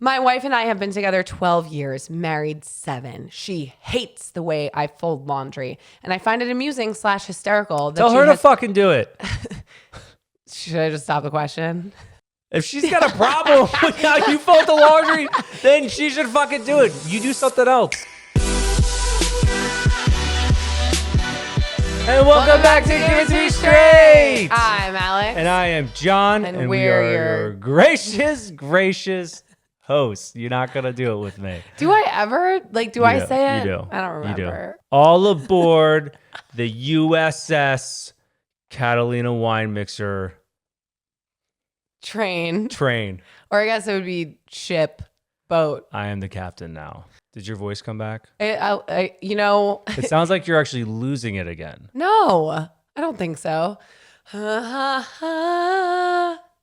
My wife and I have been together 12 years, married 7. She hates the way I fold laundry, and I find it amusing / hysterical. Tell her to fucking do it. Should I just stop the question? If she's got a problem with how you fold the laundry, then she should fucking do it. You do something else. And welcome back to Give It To Me Straight. I'm Alex. And I am John. And we are your gracious hosts. You're not going to do it with me. Do I ever? Do I say it? You do. I don't remember. You do. All aboard the USS Catalina Wine Mixer Train. Or I guess it would be ship, boat. I am the captain now. Did your voice come back? It sounds like you're actually losing it again. No, I don't think so.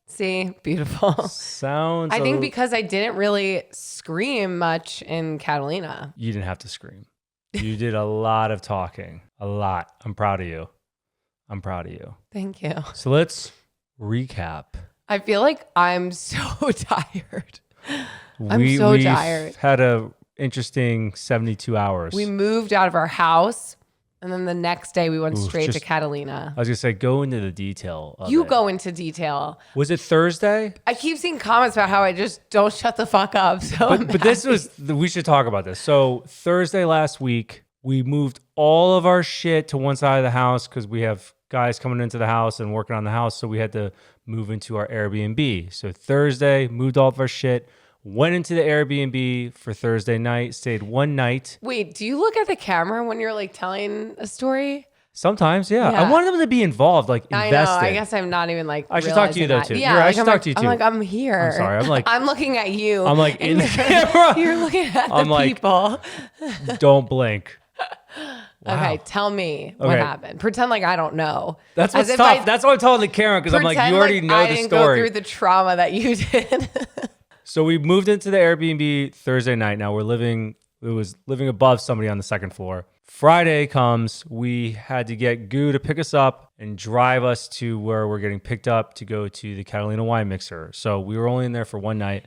See, beautiful. I think because I didn't really scream much in Catalina. You didn't have to scream. You did a lot of talking. A lot. I'm proud of you. Thank you. So let's recap. I feel like I'm so tired. I'm so tired. We've had a interesting 72 hours. We moved out of our house, and then the next day we went straight to Catalina. I was going to say, go into the detail of You it. go into detail. Was it Thursday? I keep seeing comments about how I just don't shut the fuck up. But we should talk about this. So Thursday last week, we moved all of our shit to one side of the house because we have guys coming into the house and working on the house. So we had to move into our Airbnb. So Thursday, moved all of our shit. Went into the Airbnb for Thursday night, stayed one night. Wait, do you look at the camera when you're telling a story? Sometimes, yeah. I want them to be involved, invested. I know. I guess I'm not even I should talk to you though, too. Yeah, I should talk to you too. I'm here. I'm sorry. I'm looking at you. I'm in the camera. You're looking at the people. Don't blink. Wow. Okay, tell me what happened. Pretend like I don't know. That's what's tough. That's why I'm telling the camera because I'm you already know the story. I didn't go through the trauma that you did. So we moved into the Airbnb Thursday night. Now it was living above somebody on the second floor. Friday comes, we had to get Goo to pick us up and drive us to where we're getting picked up to go to the Catalina Wine Mixer. So we were only in there for one night.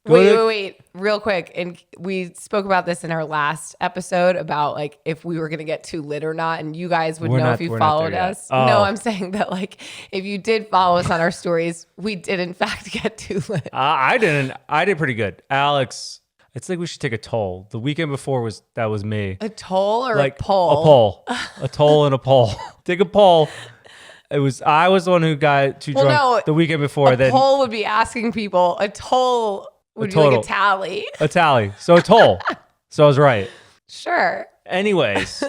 Wait, real quick. And we spoke about this in our last episode about if we were going to get too lit or not. And you guys would know if you followed us. Oh. No, I'm saying that if you did follow us on our stories, we did in fact get too lit. I didn't. I did pretty good. Alex, it's we should take a toll. The weekend before was me. A toll or a poll? A poll. A toll and a poll. Take a poll. I was the one who got too drunk the weekend before. A poll would be asking people. A toll would be like a tally. A tally. So a toll. So I was right. Sure. Anyways,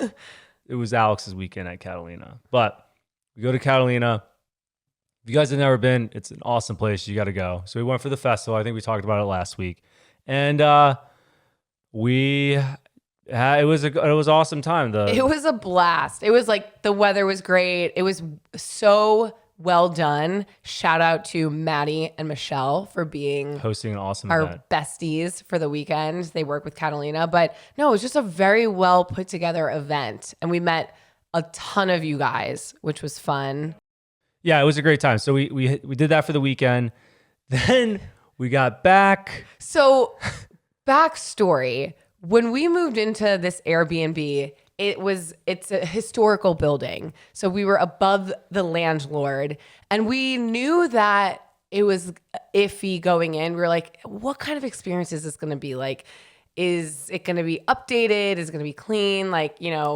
it was Alex's weekend at Catalina. But we go to Catalina. If you guys have never been, it's an awesome place. You got to go. So we went for the festival. I think we talked about it last week. And it was an awesome time. It was a blast. It was the weather was great. It was so well done. Shout out to Maddie and Michelle for hosting an awesome event. Besties for the weekend. They work with Catalina, but no, it was just a very well put together event, and we met a ton of you guys, which was fun. Yeah, it was a great time. So we did that for the weekend. Then we got back. So, backstory: when we moved into this Airbnb, it's a historical building. So we were above the landlord, and we knew that it was iffy going in. We were like, what kind of experience is this going to be like? Is it going to be updated? Is it going to be clean?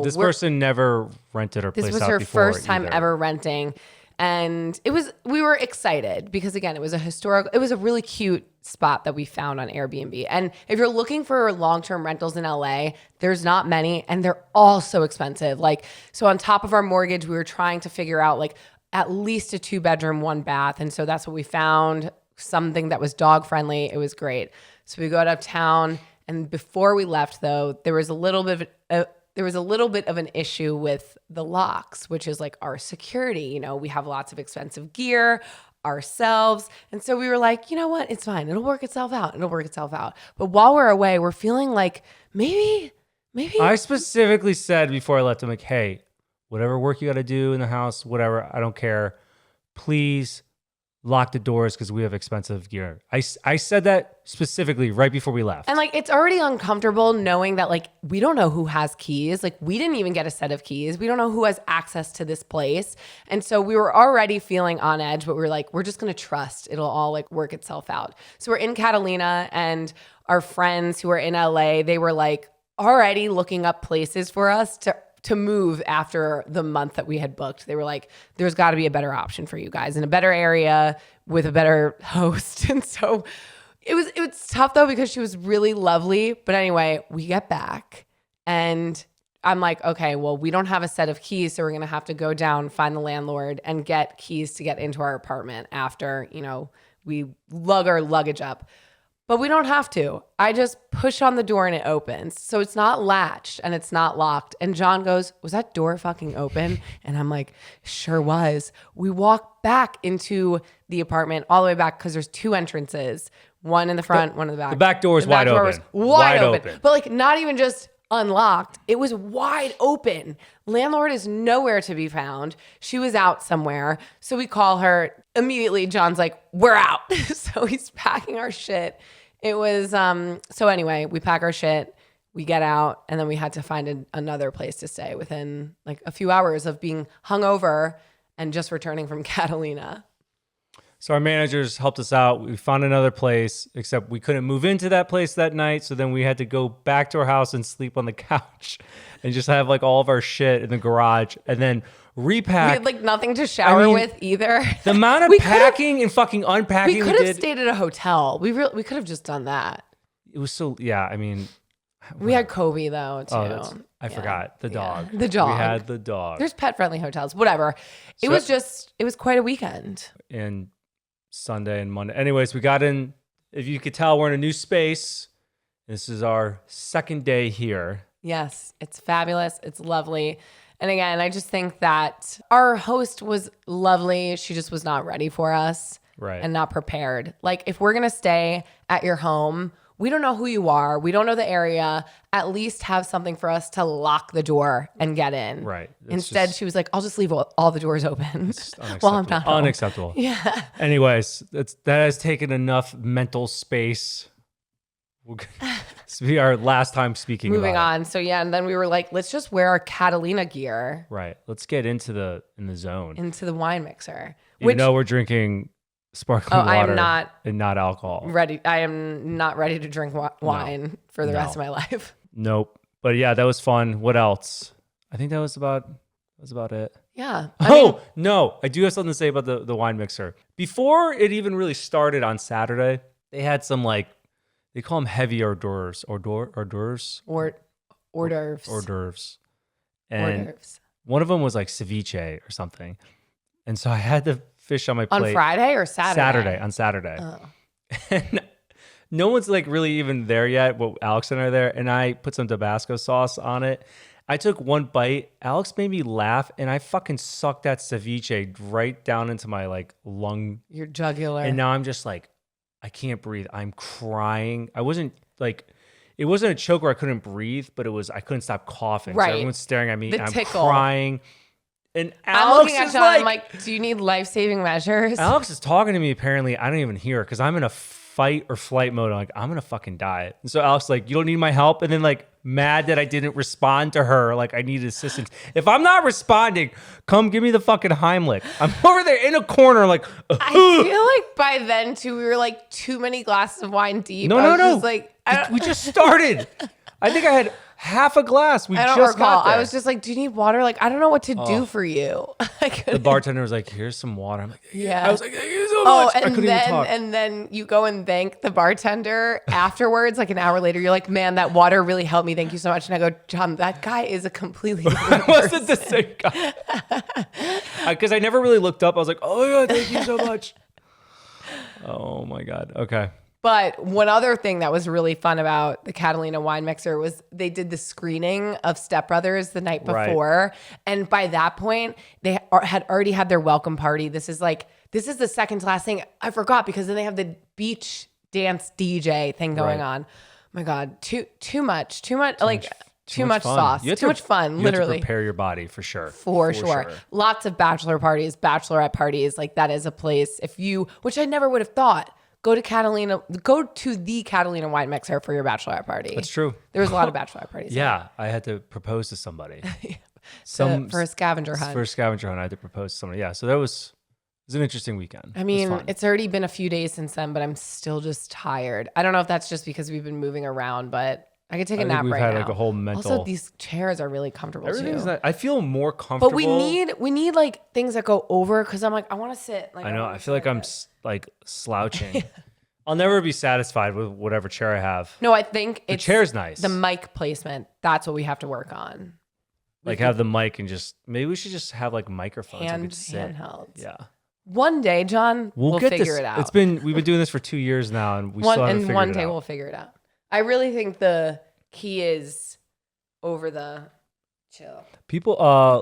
This person never rented her place out before. This was her first time ever renting. And we were excited because again, it was a really cute spot that we found on Airbnb. And if you're looking for long-term rentals in LA, there's not many and they're all so expensive. So on top of our mortgage, we were trying to figure out at least a 2-bedroom, 1-bath. And so that's what we found, something that was dog friendly. It was great. So we go out of town, and before we left though, there was a little bit of an issue with the locks, which is our security. We have lots of expensive gear ourselves. And so we were like, you know what? It's fine. It'll work itself out. But while we're away, we're feeling maybe. I specifically said before I left, I'm hey, whatever work you got to do in the house, whatever, I don't care. Please lock the doors because we have expensive gear. I said that specifically right before we left. And like, it's already uncomfortable knowing that like, we don't know who has keys. Like, we didn't even get a set of keys. We don't know who has access to this place. And so we were already feeling on edge, but we were like, we're just going to trust it'll all like work itself out. So we're in Catalina, and our friends who are in LA, they were like already looking up places for us to move after the month that we had booked. They were like, there's got to be a better option for you guys in a better area with a better host. And so it was tough though, because she was really lovely. But anyway, we get back and I'm like, okay, well, we don't have a set of keys. So we're going to have to go down, find the landlord, and get keys to get into our apartment after, we lug our luggage up. But we don't have to. I just push on the door and it opens. So it's not latched and it's not locked. And John goes, was that door fucking open? And I'm like, sure was. We walk back into the apartment all the way back because there's 2 entrances. One in the front, one in the back. The back door is wide open. Was wide open. But like, not even just unlocked. It was wide open. Landlord is nowhere to be found. She was out somewhere. So we call her. Immediately, John's like, we're out. So he's packing our shit. It was, so anyway, we pack our shit, we get out, and then we had to find another place to stay within like a few hours of being hungover and just returning from Catalina. So our managers helped us out. We found another place, except we couldn't move into that place that night. So then we had to go back to our house and sleep on the couch and just have like all of our shit in the garage and then repack. We had like nothing to shower with either. The amount of packing and fucking unpacking we could have stayed at a hotel. We could have just done that. It was so, yeah, I mean. We had Kobe though too. Oh, I forgot. The dog. The dog. We had the dog. There's pet-friendly hotels, whatever. It was quite a weekend. And Sunday and Monday. Anyways, we got in. If you could tell, we're in a new space. This is our second day here. Yes, it's fabulous. It's lovely. And again, I just think that our host was lovely. She just was not ready for us. Right. And not prepared. Like, if we're going to stay at your home, we don't know who you are. We don't know the area. At least have something for us to lock the door and get in. Right. Instead, she was like, I'll just leave all the doors open while I'm not home. Unacceptable. Yeah. Anyways, that has taken enough mental space. This will be our last time speaking Moving about on. So yeah, and then we were like, let's just wear our Catalina gear. Right. Let's get in the zone. Into the wine mixer. Even though we're drinking sparkling water I am not and not alcohol. Ready. I am not ready to drink wine for the rest of my life. Nope. But yeah, that was fun. What else? I think that was about it. Yeah. No. I do have something to say about the wine mixer. Before it even really started on Saturday, they had some like, they call them heavy hors d'oeuvres. Hors d'oeuvres. And one of them was like ceviche or something. And so I had the fish on my plate. On Friday or Saturday? On Saturday. Oh. And no one's like really even there yet, but Alex and I are there. And I put some Tabasco sauce on it. I took one bite. Alex made me laugh, and I fucking sucked that ceviche right down into my like lung. Your jugular. And now I'm just like, I can't breathe. I'm crying. I wasn't like, it wasn't a choke where I couldn't breathe, but I couldn't stop coughing. Right. So everyone's staring at me. The I'm tickle. crying. And I'm Alex looking at is John. like, I'm like, do you need life-saving measures? Alex is talking to me. Apparently, I don't even hear because I'm in a fight or flight mode. I'm like, I'm gonna fucking die. And so Alex is like, you don't need my help. And then like mad that I didn't respond to her. Like I needed assistance. If I'm not responding, come give me the fucking Heimlich. I'm over there in a corner like. I feel like by then too, we were like too many glasses of wine deep. No. Just like, we just started. I think I had half a glass. I don't just recall. got there. I was just like, do you need water? Like, I don't know what to do for you. The bartender was like, here's some water. I'm like, yeah. I was like, thank you so much. I couldn't even talk. And then you go and thank the bartender afterwards, like an hour later, you're like, man, that water really helped me. Thank you so much. And I go, John, that guy is a completely different I wasn't the same guy. Because I never really looked up. I was like, oh my God, thank you so much. Oh my God. Okay. But one other thing that was really fun about the Catalina wine mixer was they did the screening of Step Brothers the night before. Right. And by that point, they had already had their welcome party. This is the second to last thing. I forgot because then they have the beach dance DJ thing going on. Oh my God, too much. Like Too much fun. sauce. You have Too much fun, you literally. have to prepare your body for sure. For sure. Lots of bachelor parties, bachelorette parties. Like that is a place which I never would have thought. Go to the Catalina wine mixer for your bachelorette party. That's true. There was a lot of bachelorette parties. Yeah, I had to propose to somebody. For a scavenger hunt. For a scavenger hunt, I had to propose to somebody. Yeah, so it was an interesting weekend. I mean, it's already been a few days since then, but I'm still just tired. I don't know if that's just because we've been moving around, but I could take a nap right now. We've had like a whole mental. Also, these chairs are really comfortable too. I feel more comfortable. But we need like things that go over because I'm like I want to sit. Like I know. I feel like I'm like slouching. I'll never be satisfied with whatever chair I have. No, I think the chair's nice. The mic placement. That's what we have to work on. Like have the mic and maybe we should just have like microphones. Handhelds. Yeah. One day, John, we'll figure it out. We've been doing this for 2 years now, and we still haven't figured it out. One day we'll figure it out. I really think the key is over the chill.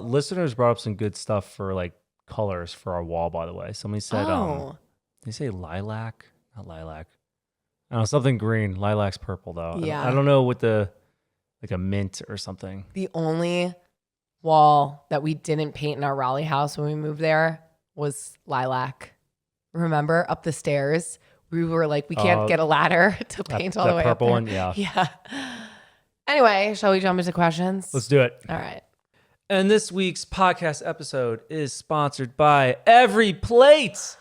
Listeners brought up some good stuff for like colors for our wall. By the way, somebody said, they say lilac, not lilac. I don't know, something green. Lilac's purple though. Yeah. I don't know what like a mint or something. The only wall that we didn't paint in our Raleigh house when we moved there was lilac. Remember up the stairs? We were like, we can't get a ladder to paint all the way up there. That purple one, yeah. Yeah. Anyway, shall we jump into questions? Let's do it. All right. And this week's podcast episode is sponsored by Every Plate.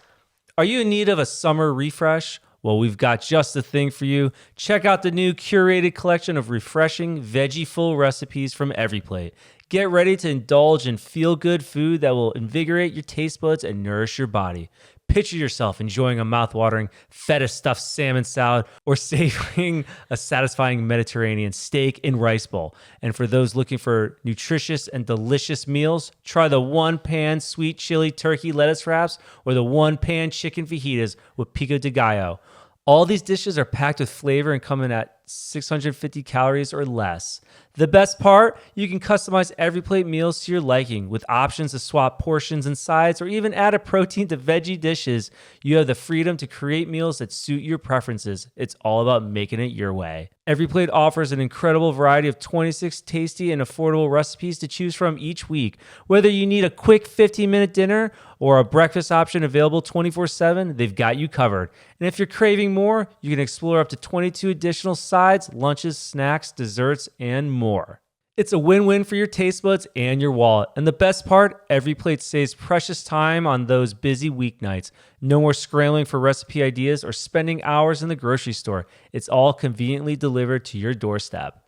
Are you in need of a summer refresh? Well, we've got just the thing for you. Check out the new curated collection of refreshing veggie-full recipes from Every Plate. Get ready to indulge in feel-good food that will invigorate your taste buds and nourish your body. Picture yourself enjoying a mouth-watering feta-stuffed salmon salad or savoring a satisfying Mediterranean steak and rice bowl. And for those looking for nutritious and delicious meals, try the one-pan sweet chili turkey lettuce wraps or the one-pan chicken fajitas with pico de gallo. All these dishes are packed with flavor and come in at 650 calories or less. The best part, you can customize Every Plate meals to your liking with options to swap portions and sides or even add a protein to veggie dishes. You have the freedom to create meals that suit your preferences. It's all about making it your way. Every Plate offers an incredible variety of 26 tasty and affordable recipes to choose from each week. Whether you need a quick 15-minute dinner or a breakfast option available 24/7, they've got you covered. And if you're craving more, you can explore up to 22 additional sides, lunches, snacks, desserts, and more. It's a win-win for your taste buds and your wallet. And the best part, Every Plate saves precious time on those busy weeknights. No more scrambling for recipe ideas or spending hours in the grocery store. It's all conveniently delivered to your doorstep.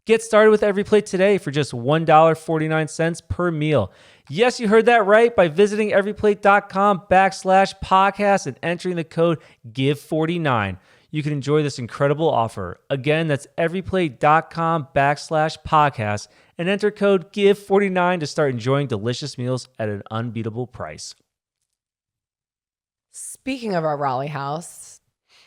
Get started with Every Plate today for just $1.49 per meal. Yes, you heard that right, by visiting everyplate.com/podcast and entering the code GIVE49. You can enjoy this incredible offer. Again, that's everyplate.com/podcast and enter code GIVE49 to start enjoying delicious meals at an unbeatable price. Speaking of our Raleigh house,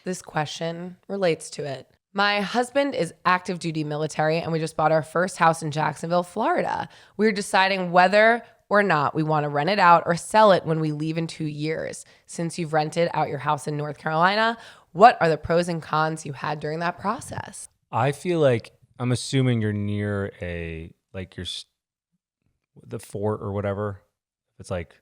this question relates to it. My husband is active duty military and we just bought our first house in Jacksonville, Florida. We're deciding whether or not we want to rent it out or sell it when we leave in 2 years. Since you've rented out your house in North Carolina, what are the pros and cons you had during that process? I feel like I'm assuming you're near the fort or whatever. It's like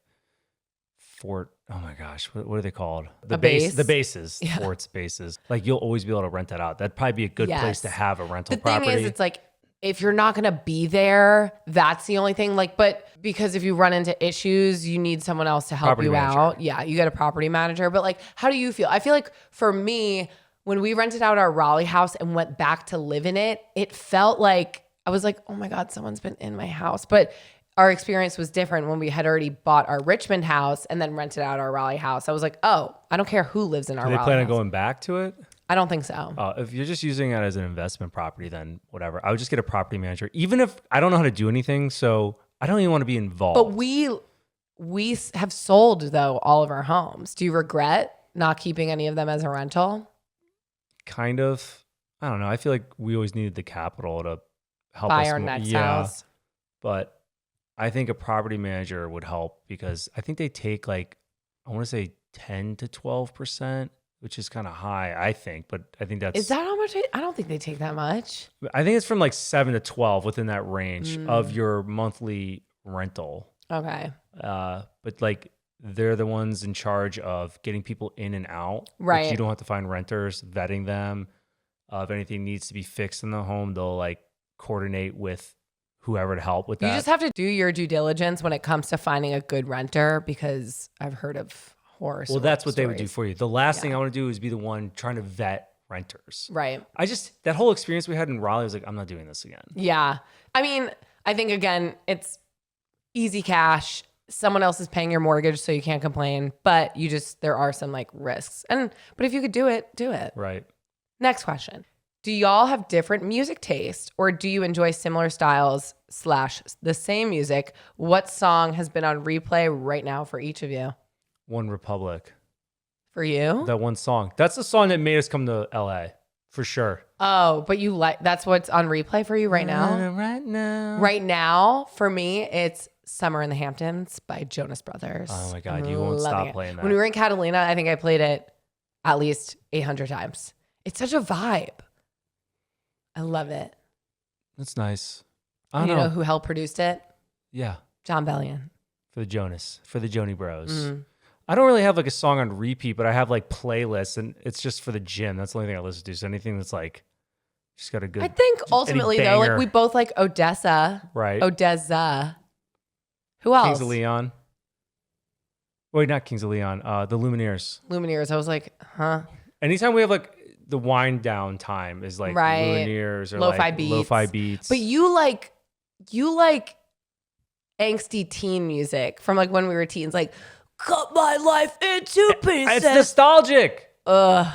fort. Oh my gosh, what are they called? The base? The bases. Yeah. Forts, bases. Like you'll always be able to rent that out. That'd probably be a good place to have a rental property. The thing is, it's like if you're not going to be there, that's the only thing. Like, but because if you run into issues, you need someone else to help Property you manager. out. Yeah, you get a property manager. But like, how do you feel? I feel like for me, when we rented out our Raleigh house and went back to live in it, it felt like I was like, oh my God, someone's been in my house. But our experience was different when we had already bought our Richmond house and then rented out our Raleigh house. I was like, oh, I don't care who lives in our Raleigh house. Do they plan on going back to it? I don't think so. If you're just using it as an investment property, then whatever. I would just get a property manager, even if I don't know how to do anything. So I don't even want to be involved. But we have sold, though, all of our homes. Do you regret not keeping any of them as a rental? Kind of. I don't know. I feel like we always needed the capital to help buy us our next house. But I think a property manager would help because I think they take like, I want to say 10 to 12%. which is kind of high, I think. But I think that's Is that how much? I don't think they take that much. I think it's from like 7 to 12 within that range of your monthly rental. Okay. But like they're the ones in charge of getting people in and out. Right. Like, you don't have to find renters, vetting them. If anything needs to be fixed in the home, they'll like coordinate with whoever to help with that. You just have to do your due diligence when it comes to finding a good renter, because I've heard of horror. Well, that's what they would do stories. for you. The last thing I want to do is be the one trying to vet renters. Right. That whole experience we had in Raleigh, I was like, I'm not doing this again. Yeah. I mean, I think again, it's easy cash. Someone else is paying your mortgage, so you can't complain. But there are some like risks. But if you could do it, do it. Right. Next question. Do y'all have different music taste, or do you enjoy similar styles / the same music? What song has been on replay right now for each of you? One Republic. For you? That one song. That's the song that made us come to LA, for sure. Oh, but that's what's on replay for you right now? Right now. Right now, for me, it's Summer in the Hamptons by Jonas Brothers. Oh my God, I'm you won't loving stop it. playing that. When we were in Catalina, I think I played it at least 800 times. It's such a vibe. I love it. That's nice. You know who helped produced it? Yeah. John Bellion. For the Joni Bros. Mm-hmm. I don't really have like a song on repeat, but I have like playlists, and it's just for the gym. That's the only thing I listen to. So anything that's like, just got a good. I think ultimately though, like we both like Odessa. Right. Odessa. Who else? Kings of Leon. Wait, not Kings of Leon. The Lumineers. Lumineers. I was like, huh? Anytime we have like the wind down time is like right. Lumineers or lo-fi like beats. lo-fi beats. But you like angsty teen music from like when we were teens, like cut my life into pieces. It's nostalgic. I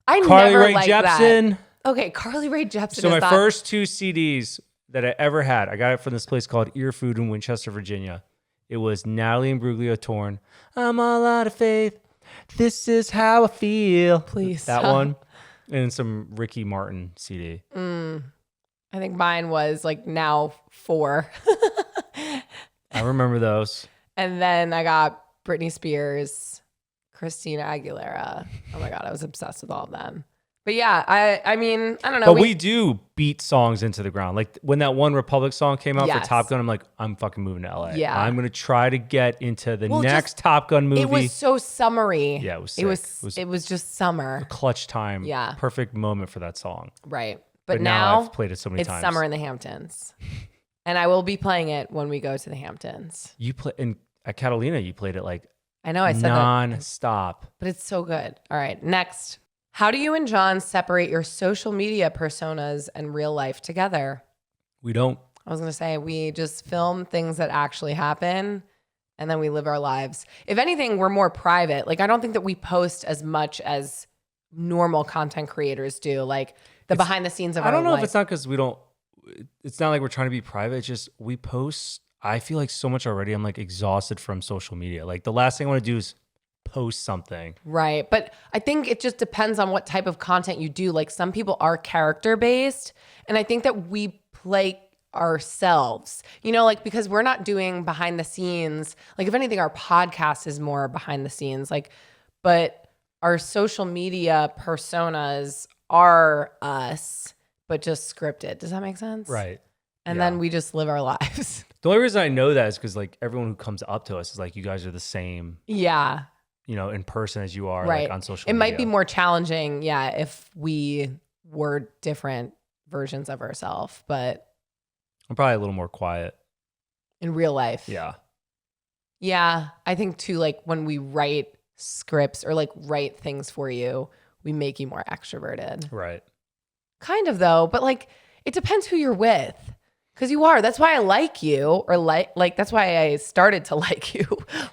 Carly never Rae liked Jepsen. that. Okay, Carly Rae Jepsen. So is my not- first 2 CDs that I ever had, I got it from this place called Ear Food in Winchester, Virginia. It was Natalie Imbruglia torn. I'm all out of faith. This is how I feel. Please That stop. one. And some Ricky Martin CD. I think mine was like Now 4. I remember those. And then I got Britney Spears, Christina Aguilera. Oh my God, I was obsessed with all of them. But yeah, I mean, I don't know. But we do beat songs into the ground. Like when that One Republic song came out Yes. for Top Gun, I'm like, I'm fucking moving to LA. Yeah. I'm going to try to get into the Well, next just- Top Gun movie. It was so summery. Yeah, it was sick. It was just summer. Clutch time. Yeah. Perfect moment for that song. Right. But But now now I've played it so many it's times. summer in the Hamptons. And I will be playing it when we go to the Hamptons. You play at Catalina, you played it like I know I said that, non-stop. but it's so good. All right, next. How do you and John separate your social media personas and real life together? We don't. I was going to say, we just film things that actually happen and then we live our lives. If anything, we're more private. Like, I don't think that we post as much as normal content creators do, like the behind the scenes of our life. I don't know if it's not because we don't, it's not like we're trying to be private. It's just we post, I feel like so much already. I'm like exhausted from social media. Like the last thing I want to do is post something. Right. But I think it just depends on what type of content you do. Like some people are character based. And I think that we play ourselves, you know, like because we're not doing behind the scenes. Like if anything, our podcast is more behind the scenes. Like, but our social media personas are us, but just scripted. Does that make sense? Right. And Yeah. then we just live our lives. The only reason I know that is because like everyone who comes up to us is like, you guys are the same, Yeah. you know, in person as you are Right. like on social It media. might be more challenging, yeah, if we were different versions of ourselves, but I'm probably a little more quiet. in real life. Yeah. Yeah. I think too, like when we write scripts or like write things for you, we make you more extroverted. Right. Kind of though, but like it depends who you're with. Cause you are. That's why I like you, or like that's why I started to like you.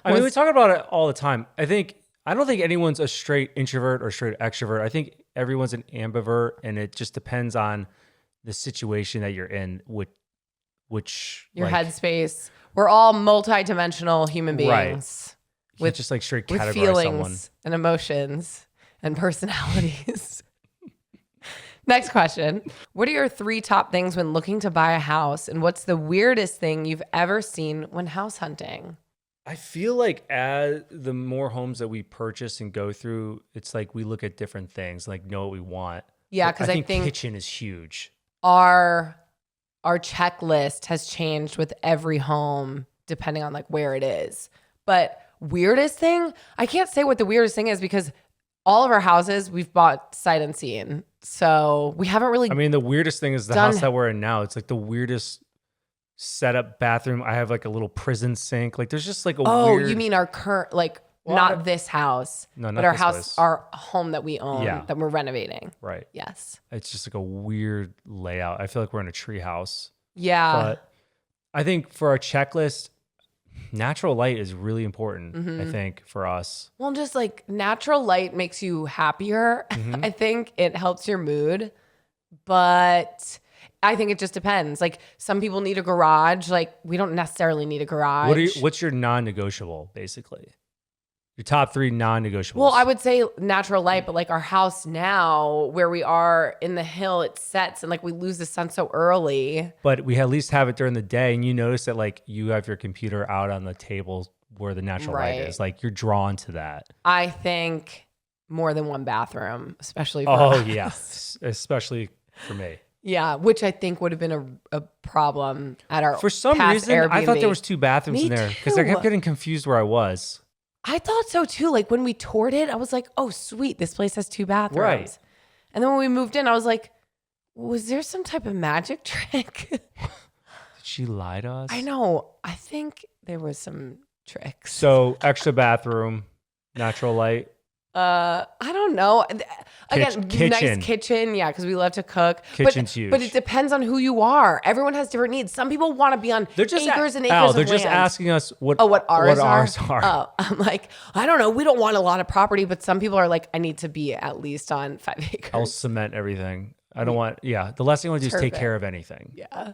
I mean, we talk about it all the time. I don't think anyone's a straight introvert or straight extrovert. I think everyone's an ambivert, and it just depends on the situation that you're in, which your like, headspace. We're all multidimensional human beings. Right. You With can't just like straight with categorize feelings someone. and emotions and personalities. Next question. What are your 3 top things when looking to buy a house? And what's the weirdest thing you've ever seen when house hunting? I feel like as the more homes that we purchase and go through, it's like we look at different things, like know what we want. Yeah, But because I I think think kitchen is huge. our our checklist has changed with every home depending on like where it is. But weirdest thing, I can't say what the weirdest thing is because all of our houses we've bought sight unseen. So we haven't really I mean, the weirdest thing is the done- house that we're in now. It's like the weirdest setup bathroom. I have like a little prison sink. Like there's just like a weird. you mean our current like Well, not this house, No, not but our this house, place. our home that we own Yeah. that we're renovating. Right. Yes. It's just like a weird layout. I feel like we're in a tree house. Yeah. But I think for our checklist, natural light is really important, I think, for us. Well, just like natural light makes you happier. I think it helps your mood, but I think it just depends. Like some people need a garage. Like we don't necessarily need a garage. What's your non-negotiable, basically? Your top 3 non-negotiables. Well, I would say natural light, but like our house now, where we are in the hill, it sets and like we lose the sun so early. But we at least have it during the day, and you notice that like you have your computer out on the table where the natural light Right. is. Like you're drawn to that. I think more than one bathroom, especially for Oh us. yeah, especially for me. Yeah, which I think would have been a problem at our For some past reason, I thought Airbnb. there was 2 bathrooms Me in there because I too. kept getting confused where I was. I thought so too. Like when we toured it, I was like, oh, sweet. This place has 2 bathrooms. Right. And then when we moved in, I was like, was there some type of magic trick? Did she lie to us? I know. I think there was some tricks. So extra bathroom, natural light. I don't know. Again, Kitchen. nice kitchen. Yeah, because we love to cook. Kitchen's but, huge. But it depends on who you are. Everyone has different needs. Some people want to be on They're just acres and acres Al, of they're just land. asking us what What ours are? are. Oh, I'm like, I don't know. We don't want a lot of property, but some people are like, I need to be at least on 5 acres. I'll cement everything. I don't want. Yeah, the last thing I want to do is take Perfect. care of anything. Yeah.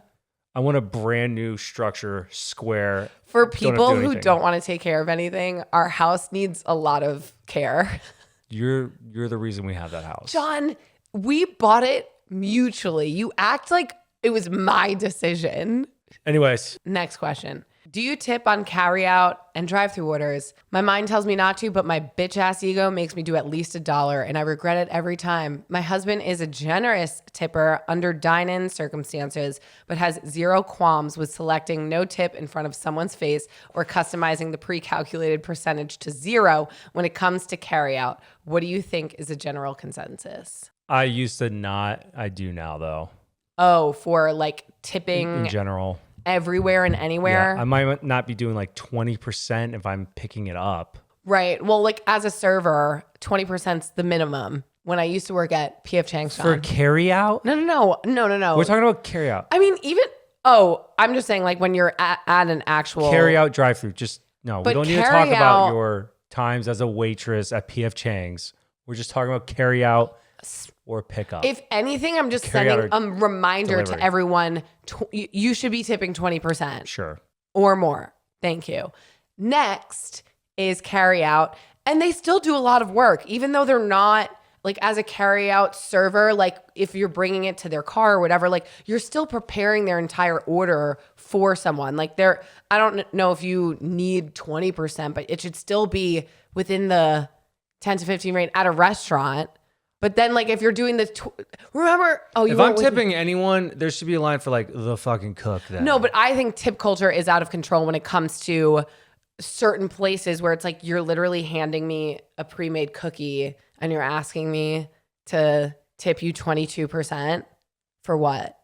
I want a brand new structure, square. For Don't have to people do who anything. don't want to take care of anything, our house needs a lot of care. You're the reason we have that house. John, we bought it mutually. You act like it was my decision. Anyways, Next question. Do you tip on carry out and drive-through orders? My mind tells me not to, but my bitch ass ego makes me do at least $1, and I regret it every time. My husband is a generous tipper under dine-in circumstances, but has zero qualms with selecting no tip in front of someone's face or customizing the pre-calculated percentage to 0 when it comes to carry out. What do you think is a general consensus? I used to not. I do now though. Oh, for like tipping In general, everywhere and anywhere? yeah, I might not be doing like 20% if I'm picking it up. Right. Well, like as a server, 20% is the minimum. When I used to work at PF Chang's, For carry out, no. we're talking about carry out. I mean, I'm just saying, like when you're at an actual Carry out drive through. Just no, we But don't need to talk carry about out- your times as a waitress at PF Chang's. We're just talking about carry out or pickup. If anything, I'm just Carry out sending a or reminder delivery. to everyone: you should be tipping 20%. Sure. Or more. Thank you. Next is carry out. And they still do a lot of work, even though they're not like as a carry out server, like if you're bringing it to their car or whatever, like you're still preparing their entire order for someone. Like I don't know if you need 20%, but it should still be within the 10 to 15 rate at a restaurant. But then like if you're doing remember, If I'm tipping anyone, there should be a line for like the fucking cook then. No, but I think tip culture is out of control when it comes to certain places where it's like you're literally handing me a pre-made cookie and you're asking me to tip you 22% for what?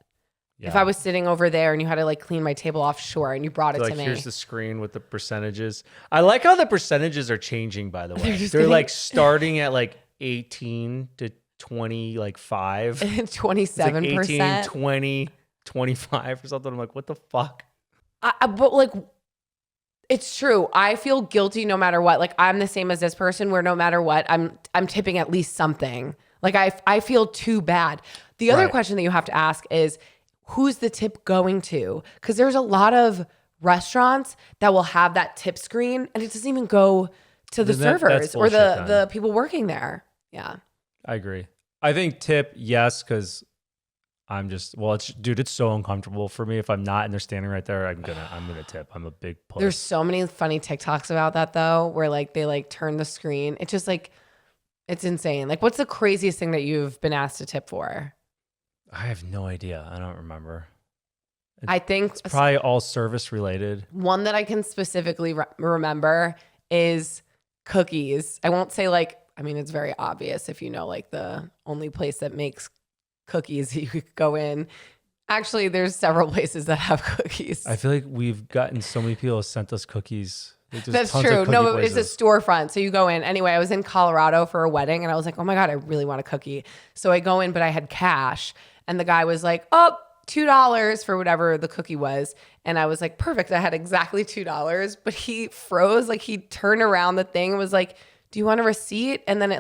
Yeah. If I was sitting over there and you had to like clean my table offshore and you brought it like to me. here's the screen with the percentages. I like how the percentages are changing, by the way. just They're getting- like starting at like 18 to 20, like 5. It's 27%. like 18, 20, 25 or something. I'm like, what the fuck? But like, it's true. I feel guilty no matter what. Like I'm the same as this person where no matter what, I'm tipping at least something. Like I feel too bad. The other Right. question that you have to ask is who's the tip going to? Because there's a lot of restaurants that will have that tip screen and it doesn't even go to the Then that's servers or bullshit the then. people working there. Yeah. I agree. I think tip, yes, because it's so uncomfortable for me. If I'm not and they're standing right there, I'm gonna tip. I'm a big puss. There's so many funny TikToks about that though, where like they like turn the screen. It's just like, it's insane. Like, what's the craziest thing that you've been asked to tip for? I have no idea. I don't remember. I think It's probably all service related. one that I can specifically remember is cookies. I won't say like, I mean, it's very obvious if you know like the only place that makes cookies you could go in. Actually, there's several places that have cookies. I feel like we've gotten so many people sent us cookies. That's true. No, it's a storefront. So you go in. Anyway, I was in Colorado for a wedding and I was like, oh my God, I really want a cookie. So I go in, but I had cash. And the guy was like, oh, $2 for whatever the cookie was. And I was like, perfect. I had exactly $2. But he froze. Like he turned around the thing and was like, do you want a receipt? And then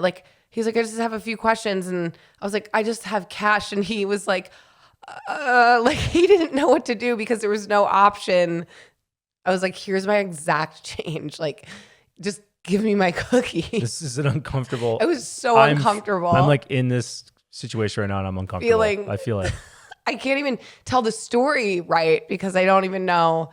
he's like, I just have a few questions. And I was like, I just have cash. And he was like he didn't know what to do because there was no option. I was like, here's my exact change. Like, just give me my cookie. This is an uncomfortable. It was so uncomfortable. I'm like in this situation right now and I'm uncomfortable. I feel like I can't even tell the story right because I don't even know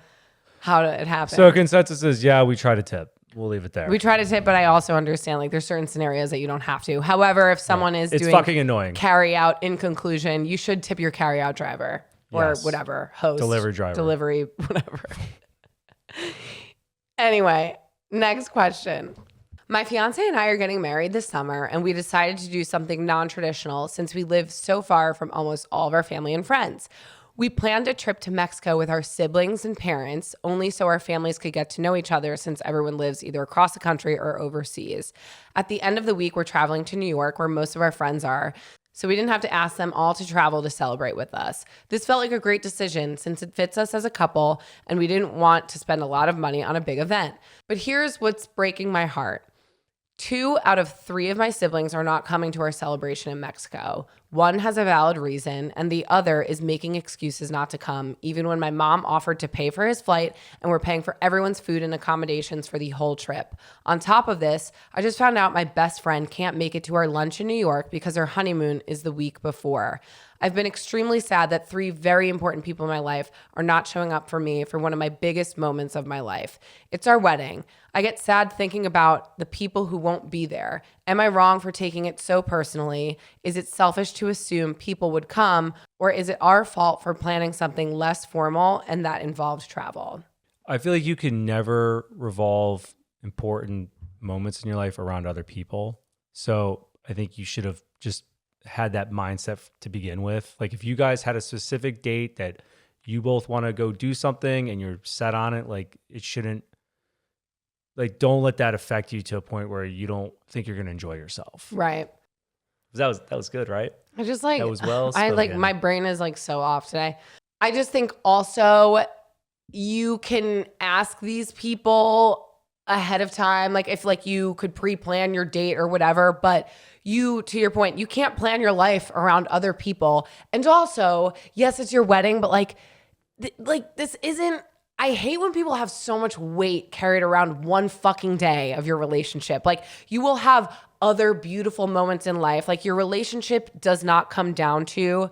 how it happened. So consensus is, yeah, we try to tip. We'll leave it there. We try to tip, but I also understand like there's certain scenarios that you don't have to. However, if someone is doing fucking annoying carry out, in conclusion, you should tip your carry out driver or whatever, host, delivery driver, delivery, whatever. Anyway, next question. My fiance and I are getting married this summer, and we decided to do something non-traditional since we live so far from almost all of our family and friends. We planned a trip to Mexico with our siblings and parents, only so our families could get to know each other since everyone lives either across the country or overseas. At the end of the week, we're traveling to New York, where most of our friends are, so we didn't have to ask them all to travel to celebrate with us. This felt like a great decision since it fits us as a couple, and we didn't want to spend a lot of money on a big event. But here's what's breaking my heart. 2 out of 3 of my siblings are not coming to our celebration in Mexico. One has a valid reason, and the other is making excuses not to come, even when my mom offered to pay for his flight and we're paying for everyone's food and accommodations for the whole trip. On top of this, I just found out my best friend can't make it to our lunch in New York because her honeymoon is the week before. I've been extremely sad that 3 very important people in my life are not showing up for me for one of my biggest moments of my life. It's our wedding. I get sad thinking about the people who won't be there. Am I wrong for taking it so personally? Is it selfish to assume people would come, or is it our fault for planning something less formal and that involves travel? I feel like you can never revolve important moments in your life around other people. So I think you should have just had that mindset to begin with. Like if you guys had a specific date that you both want to go do something and you're set on it, like it shouldn't, like don't let that affect you to a point where you don't think you're going to enjoy yourself. Right. That was good, right? I just like, that was well I like, my brain is like so off today. I just think also you can ask these people ahead of time, like if like you could pre-plan your date or whatever, but you, to your point, you can't plan your life around other people. And also, yes, it's your wedding, but like this isn't, I hate when people have so much weight carried around one fucking day of your relationship. Like you will have other beautiful moments in life. Like your relationship does not come down to,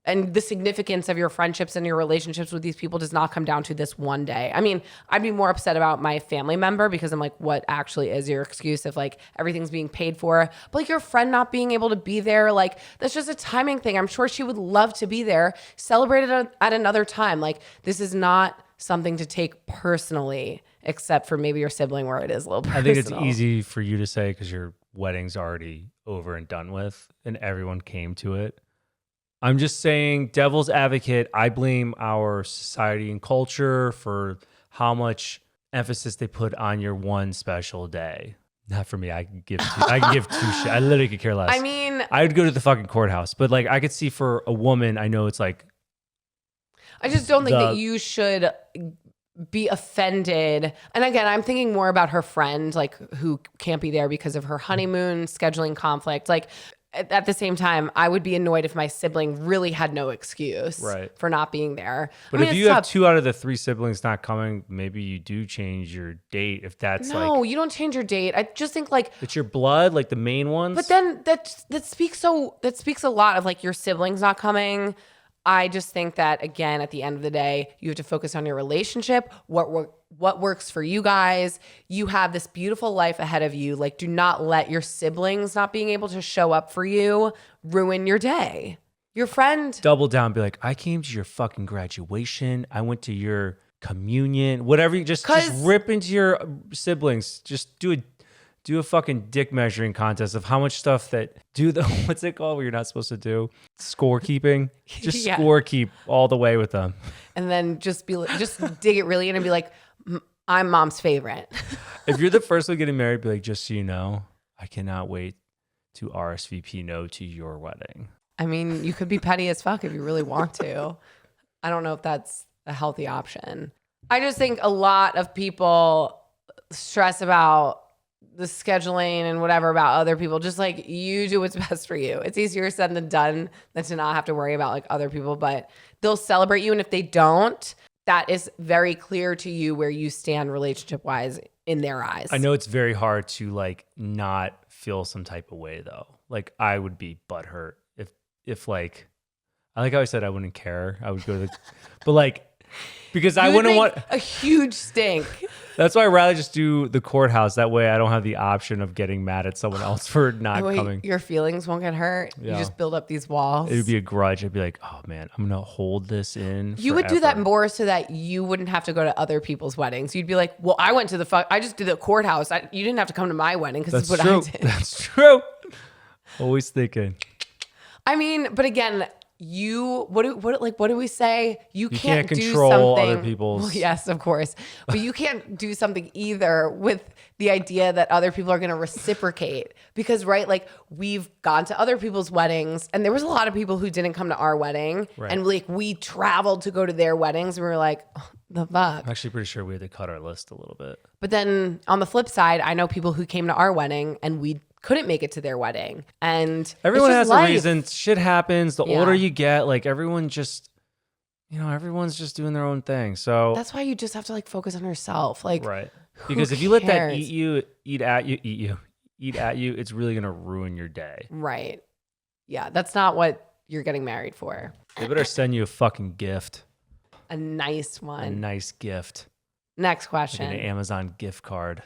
and the significance of your friendships and your relationships with these people does not come down to this one day. I mean, I'd be more upset about my family member because I'm like, what actually is your excuse if like everything's being paid for? But like your friend not being able to be there, like that's just a timing thing. I'm sure she would love to be there. Celebrate it at another time. Like this is not something to take personally, except for maybe your sibling where it is a little personal. I think it's easy for you to say because your wedding's already over and done with and everyone came to it. I'm just saying, devil's advocate, I blame our society and culture for how much emphasis they put on your one special day. Not for me. I can give two shit. I literally could care less. I mean, I would go to the fucking courthouse, but like I could see for a woman, I know it's like. I just don't think that you should be offended. And again, I'm thinking more about her friend, like who can't be there because of her honeymoon scheduling conflict. Like at the same time, I would be annoyed if my sibling really had no excuse for not being there. But if you have 2 out of the 3 siblings not coming, maybe you do change your date if that's No, you don't change your date. I just think like it's your blood, like the main ones. But then that speaks a lot of like your siblings not coming. I just think that, again, at the end of the day, you have to focus on your relationship, what works for you guys. You have this beautiful life ahead of you. Like, do not let your siblings not being able to show up for you ruin your day. Your friend. Double down. Be like, I came to your fucking graduation. I went to your communion. Whatever. You just rip into your siblings. Just do a fucking dick measuring contest of how much stuff that what's it called where you're not supposed to do? Scorekeeping. Just scorekeep all the way with them. And then just dig it really in and be like, I'm mom's favorite. If you're the first one getting married, be like, just so you know, I cannot wait to RSVP no to your wedding. I mean, you could be petty as fuck if you really want to. I don't know if that's a healthy option. I just think a lot of people stress about the scheduling and whatever about other people. Just like, you do what's best for you. It's easier said than done than to not have to worry about like other people, but they'll celebrate you. And if they don't, that is very clear to you where you stand relationship wise in their eyes. I know it's very hard to like not feel some type of way though. Like I would be butthurt if like, I like how I said I wouldn't care. I would go to the, but like, because I wouldn't want a huge stink. That's why I'd rather just do the courthouse. That way I don't have the option of getting mad at someone else for not coming. Your feelings won't get hurt. Yeah. You just build up these walls. It would be a grudge. I'd be like, oh man, I'm going to hold this in You would do that more so that you wouldn't have to go to other people's weddings. You'd be like, well, I just did the courthouse. You didn't have to come to my wedding because that's what true. I did. That's true. Always thinking. I mean, but again, what do we say? You can't control do something. Other people's. Well, yes, of course. But you can't do something either with the idea that other people are going to reciprocate. Because, right, like we've gone to other people's weddings and there was a lot of people who didn't come to our wedding. Right. And like we traveled to go to their weddings and we were like, oh, the fuck. I'm actually pretty sure we had to cut our list a little bit. But then on the flip side, I know people who came to our wedding and we couldn't make it to their wedding. And everyone has a reason. Shit happens. The older you get, like everyone's just doing their own thing. So that's why you just have to like focus on yourself. Like, right. Because if you let that eat at you, it's really going to ruin your day. Right. Yeah. That's not what you're getting married for. They better send you a fucking gift. A nice one. A nice gift. Next question. Like an Amazon gift card.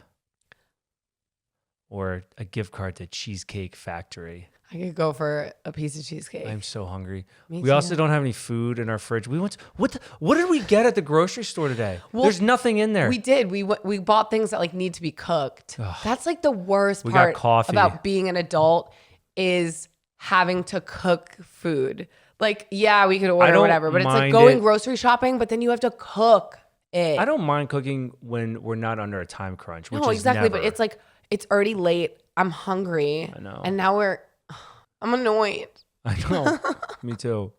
Or a gift card to Cheesecake Factory. I could go for a piece of cheesecake. I'm so hungry. Me we too. also don't have any food in our fridge. We went. What did we get at the grocery store today? Well, there's nothing in there. We did. We bought things that like need to be cooked. Ugh. That's like the worst part. We got coffee. About being an adult is having to cook food. Like, yeah, we could order whatever, but it's like going grocery shopping, but then you have to cook it. I don't mind cooking when we're not under a time crunch. Which no, is exactly. Never. But it's like. It's already late. I'm hungry. I know. And now I'm annoyed. I know. Me too.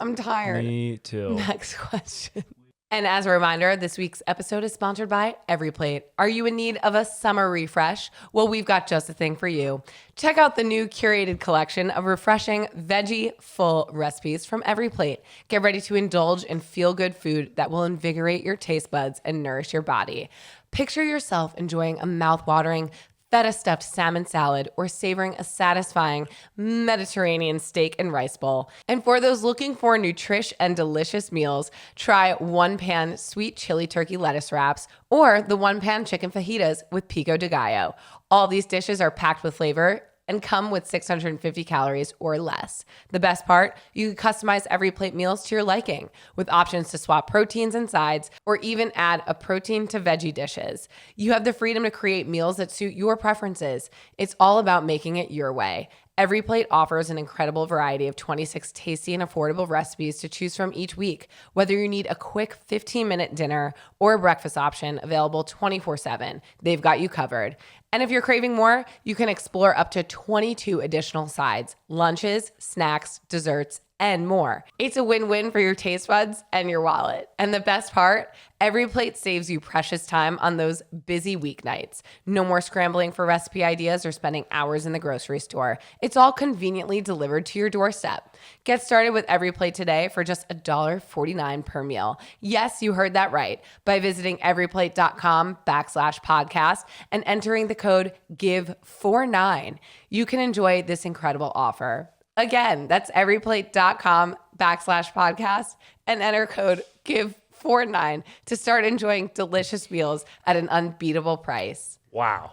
I'm tired. Me too. Next question. And as a reminder, this week's episode is sponsored by EveryPlate. Are you in need of a summer refresh? Well, we've got just the thing for you. Check out the new curated collection of refreshing veggie-full recipes from EveryPlate. Get ready to indulge in feel-good food that will invigorate your taste buds and nourish your body. Picture yourself enjoying a mouth-watering feta-stuffed salmon salad or savoring a satisfying Mediterranean steak and rice bowl. And for those looking for nutritious and delicious meals, try one-pan sweet chili turkey lettuce wraps or the one-pan chicken fajitas with pico de gallo. All these dishes are packed with flavor and come with 650 calories or less. The best part, you can customize EveryPlate meals to your liking with options to swap proteins and sides or even add a protein to veggie dishes. You have the freedom to create meals that suit your preferences. It's all about making it your way. EveryPlate offers an incredible variety of 26 tasty and affordable recipes to choose from each week. Whether you need a quick 15-minute dinner or a breakfast option available 24/7, they've got you covered. And if you're craving more, you can explore up to 22 additional sides, lunches, snacks, desserts, and more. It's a win-win for your taste buds and your wallet. And the best part, EveryPlate saves you precious time on those busy weeknights. No more scrambling for recipe ideas or spending hours in the grocery store. It's all conveniently delivered to your doorstep. Get started with EveryPlate today for just $1.49 per meal. Yes, you heard that right. By visiting everyplate.com/podcast and entering the code GIVE49, you can enjoy this incredible offer. Again, that's everyplate.com @pitfalls.com/podcast and enter code GIVE49 to start enjoying delicious meals at an unbeatable price. Wow.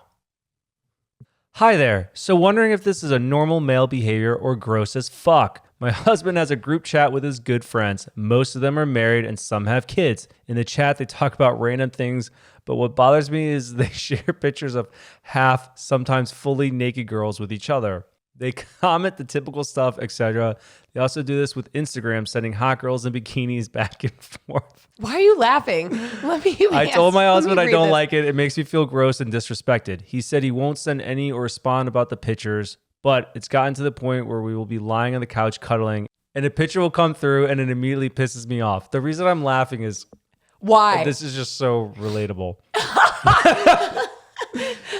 Hi there. So wondering if this is a normal male behavior or gross as fuck. My husband has a group chat with his good friends. Most of them are married and some have kids. In the chat, they talk about random things, but what bothers me is they share pictures of half, sometimes fully naked girls with each other. They comment the typical stuff, etc. They also do this with Instagram, sending hot girls in bikinis back and forth. Why are you laughing? I told my husband I don't like it. It makes me feel gross and disrespected. He said he won't send any or respond about the pictures, but it's gotten to the point where we will be lying on the couch cuddling, and a picture will come through, and it immediately pisses me off. The reason I'm laughing is why this is just so relatable.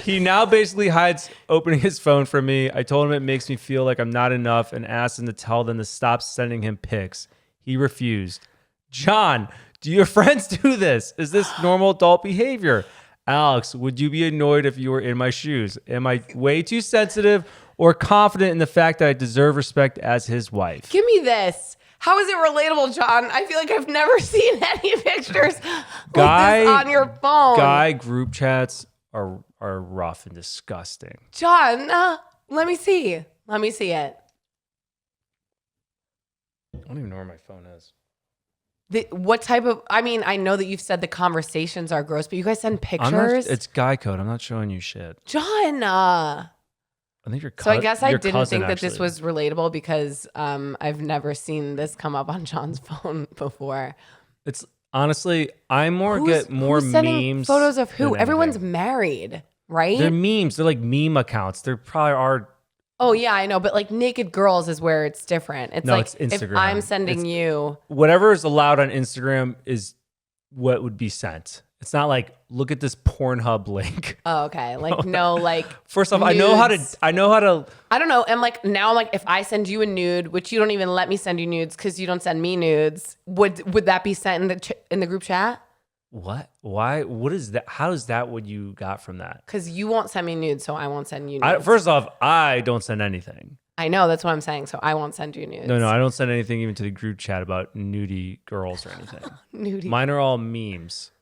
He now basically hides opening his phone from me. I told him it makes me feel like I'm not enough and asked him to tell them to stop sending him pics. He refused. John, do your friends do this? Is this normal adult behavior? Alex, would you be annoyed if you were in my shoes? Am I way too sensitive or confident in the fact that I deserve respect as his wife? Give me this. How is it relatable, John? I feel like I've never seen any pictures like this on your phone. Guy group chats are rough and disgusting. John, let me see. Let me see it. I don't even know where my phone is. What type of, I mean, I know that you've said the conversations are gross, but you guys send pictures? It's guy code. I'm not showing you shit. John, I think your so I guess I didn't think that actually. this was relatable because I've never seen this come up on John's phone before. It's honestly, I get more who's sending memes. Photos of who? than Everyone's anything. married, right? They're memes. They're like meme accounts. There probably are. Oh yeah, I know, but like naked girls is where it's different. It's No, like it's Instagram. if I'm sending you Whatever is allowed on Instagram is what would be sent. It's not like, look at this Pornhub link. Oh, okay. Like no, like First off, nudes. I know how to. I don't know. And like now, I'm like, if I send you a nude, which you don't even let me send you nudes because you don't send me nudes, would that be sent in the group chat? What? Why? What is that? How is that what you got from that? Because you won't send me nudes, so I won't send you nudes. First off, I don't send anything. I know, that's what I'm saying. So I won't send you nudes. No, I don't send anything even to the group chat about nudie girls or anything. Nudie. Mine are all memes.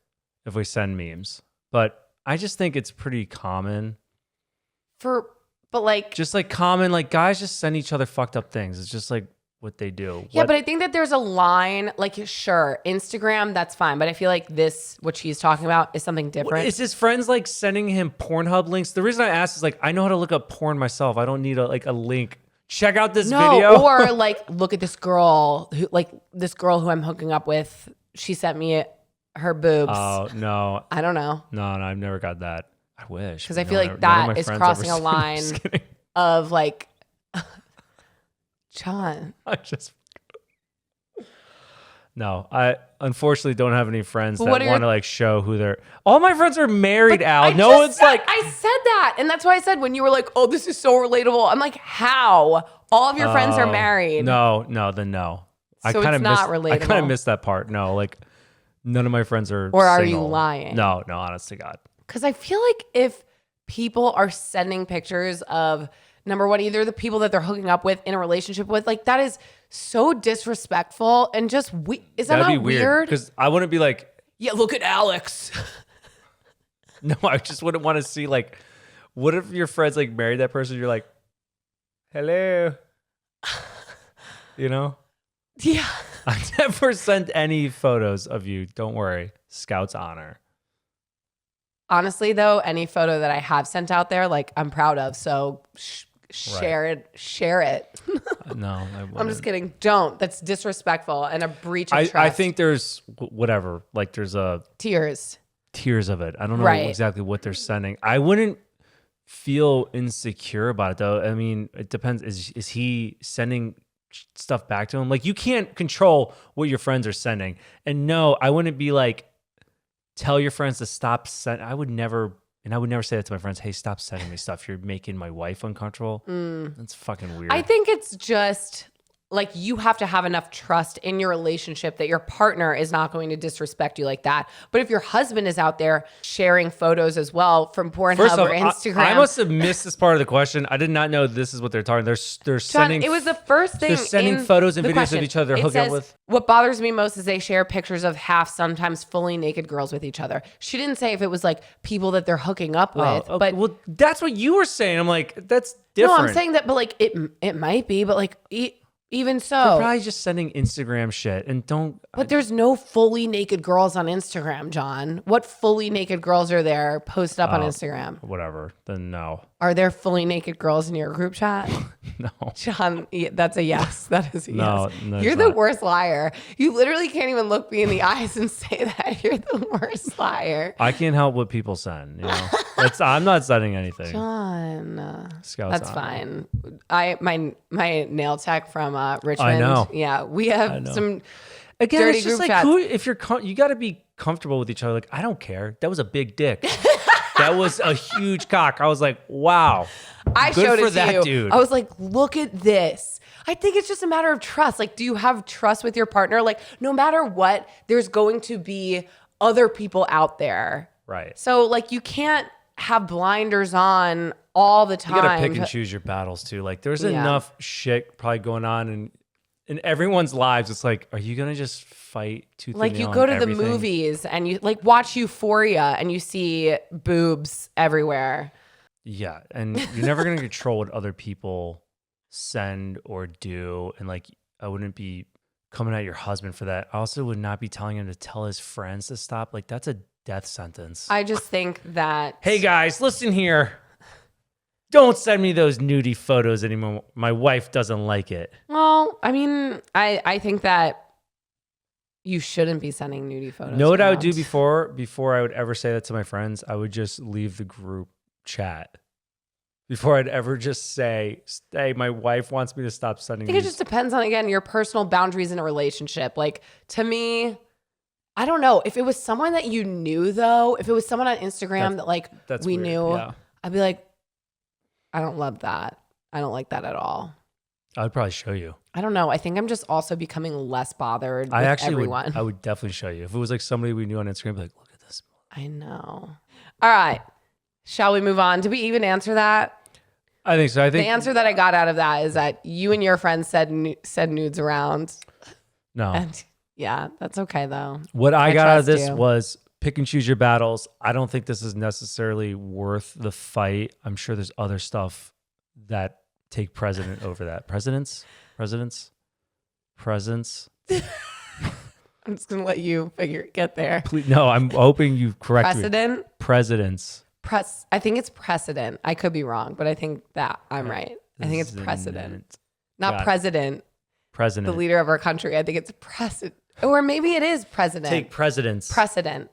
If we send memes, but I just think it's pretty common. But like, just like common, like guys just send each other fucked up things. It's just like what they do. Yeah, but I think that there's a line, like, sure, Instagram, that's fine. But I feel like what she's talking about is something different. Is his friends like sending him Pornhub links? The reason I asked is like, I know how to look up porn myself. I don't need a link. Check out this video. Or like, look at this girl who I'm hooking up with. She sent me her boobs. Oh, no. I don't know. No, I've never got that. I wish. Because I feel like that is crossing a line of like, John. I unfortunately don't have any friends that want to like show who they're. All my friends are married, Al. I said that. And that's why I said when you were like, oh, this is so relatable. I'm like, how? All of your friends are married. No. So it's not relatable. I kind of missed that part. No, like none of my friends are Or are single. you lying? No, honest to God. Because I feel like if people are sending pictures of, number one, either the people that they're hooking up with in a relationship with, like that is so disrespectful and just is that not weird? Because I wouldn't be like, yeah, look at Alex. No, I just wouldn't want to see like, what if your friends like married that person? You're like, hello, you know? Yeah. I never sent any photos of you. Don't worry. Scout's honor. Honestly, though, any photo that I have sent out there, like I'm proud of. So share it. No, I wouldn't. I'm just kidding. Don't. That's disrespectful and a breach of trust. I think there's whatever. Like there's tears of it. I don't know exactly what they're sending. I wouldn't feel insecure about it though. I mean, it depends. Is he sending stuff back to him? Like you can't control what your friends are sending. And no, I wouldn't be like, tell your friends to stop sending. I would never say that to my friends. Hey, stop sending me stuff. You're making my wife uncomfortable. That's fucking weird. I think it's just like you have to have enough trust in your relationship that your partner is not going to disrespect you like that. But if your husband is out there sharing photos as well from Pornhub or Instagram. I must have missed this part of the question. I did not know this is what they're talking. They're John, sending. it was the first thing. They're sending photos and videos of each other hooking up with. What bothers me most is they share pictures of half, sometimes fully naked girls with each other. She didn't say if it was like people that they're hooking up with, but well, that's what you were saying. I'm like, that's different. No, I'm saying that, but like it might be, but like. Even so, they're probably just sending Instagram shit and don't. But there's no fully naked girls on Instagram, John. What fully naked girls are there posted up on Instagram? Whatever. Then no. Are there fully naked girls in your group chat? No. John, that's a yes. That is a yes. No, you're the worst liar. You literally can't even look me in the eyes and say that. You're the worst liar. I can't help what people send. You know, I'm not sending anything. John, Scouts that's on. fine. My nail tech from Richmond. I know. Yeah, we have some. Again, dirty it's just group like chats. if you're you got to be comfortable with each other. Like I don't care. That was a big dick. That was a huge cock. I was like, wow. I Good showed for it to that you. dude. I was like, look at this. I think it's just a matter of trust. Like, do you have trust with your partner? Like, no matter what, there's going to be other people out there. Right. So, like, you can't have blinders on all the time. You got to pick and choose your battles too. Like, there's enough shit probably going on in everyone's lives. It's like, are you going to just fight tooth and nail? Like, you go to the movies and you like watch Euphoria and you see boobs everywhere. Yeah. And you're never going to control what other people send or do. And like, I wouldn't be coming at your husband for that. I also would not be telling him to tell his friends to stop. Like, that's a death sentence. I just think that. Hey guys, listen here. Don't send me those nudie photos anymore. My wife doesn't like it. Well, I mean, I think that you shouldn't be sending nudie photos. Know what around. I would do before I would ever say that to my friends? I would just leave the group chat. Before I'd ever just say, hey, my wife wants me to stop sending I think it just depends on, again, your personal boundaries in a relationship. Like, to me, I don't know. If it was someone that you knew, though, if it was someone on Instagram that we knew, I'd be like, I don't love that. I don't like that at all. I'd probably show you. I don't know. I think I'm just also becoming less bothered with everyone. I would definitely show you. If it was like somebody we knew on Instagram, I'd be like, look at this. I know. All right. Shall we move on? Did we even answer that? I think so. I think the answer that I got out of that is that you and your friends said nudes around. No. And yeah, that's okay though. What I got out of this was pick and choose your battles. I don't think this is necessarily worth the fight. I'm sure there's other stuff that take precedent over that. Presence. I'm just gonna let you get there. Please, no, I'm hoping you correct Precedent? me. Presidents. I think it's precedent. I could be wrong, but I think that I'm right. I think it's precedent. Not president. President. The leader of our country. I think it's precedent. Or maybe it is president. Take precedence. Precedent.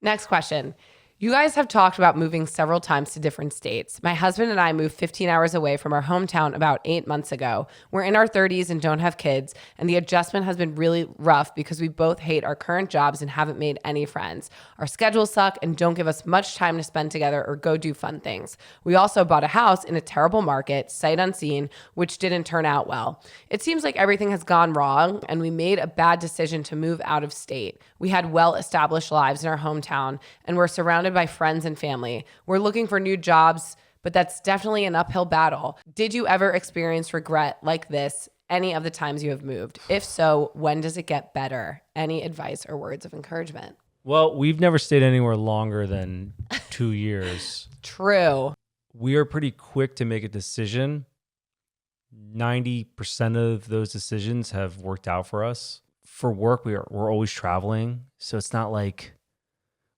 Next question. You guys have talked about moving several times to different states. My husband and I moved 15 hours away from our hometown about 8 months ago. We're in our 30s and don't have kids, and the adjustment has been really rough because we both hate our current jobs and haven't made any friends. Our schedules suck and don't give us much time to spend together or go do fun things. We also bought a house in a terrible market, sight unseen, which didn't turn out well. It seems like everything has gone wrong, and we made a bad decision to move out of state. We had well-established lives in our hometown, and we're surrounded by friends and family. We're looking for new jobs, but that's definitely an uphill battle. Did you ever experience regret like this any of the times you have moved? If so, when does it get better? Any advice or words of encouragement? Well, we've never stayed anywhere longer than 2 years. True. We are pretty quick to make a decision. 90% of those decisions have worked out for us. For work, we're always traveling, so it's not like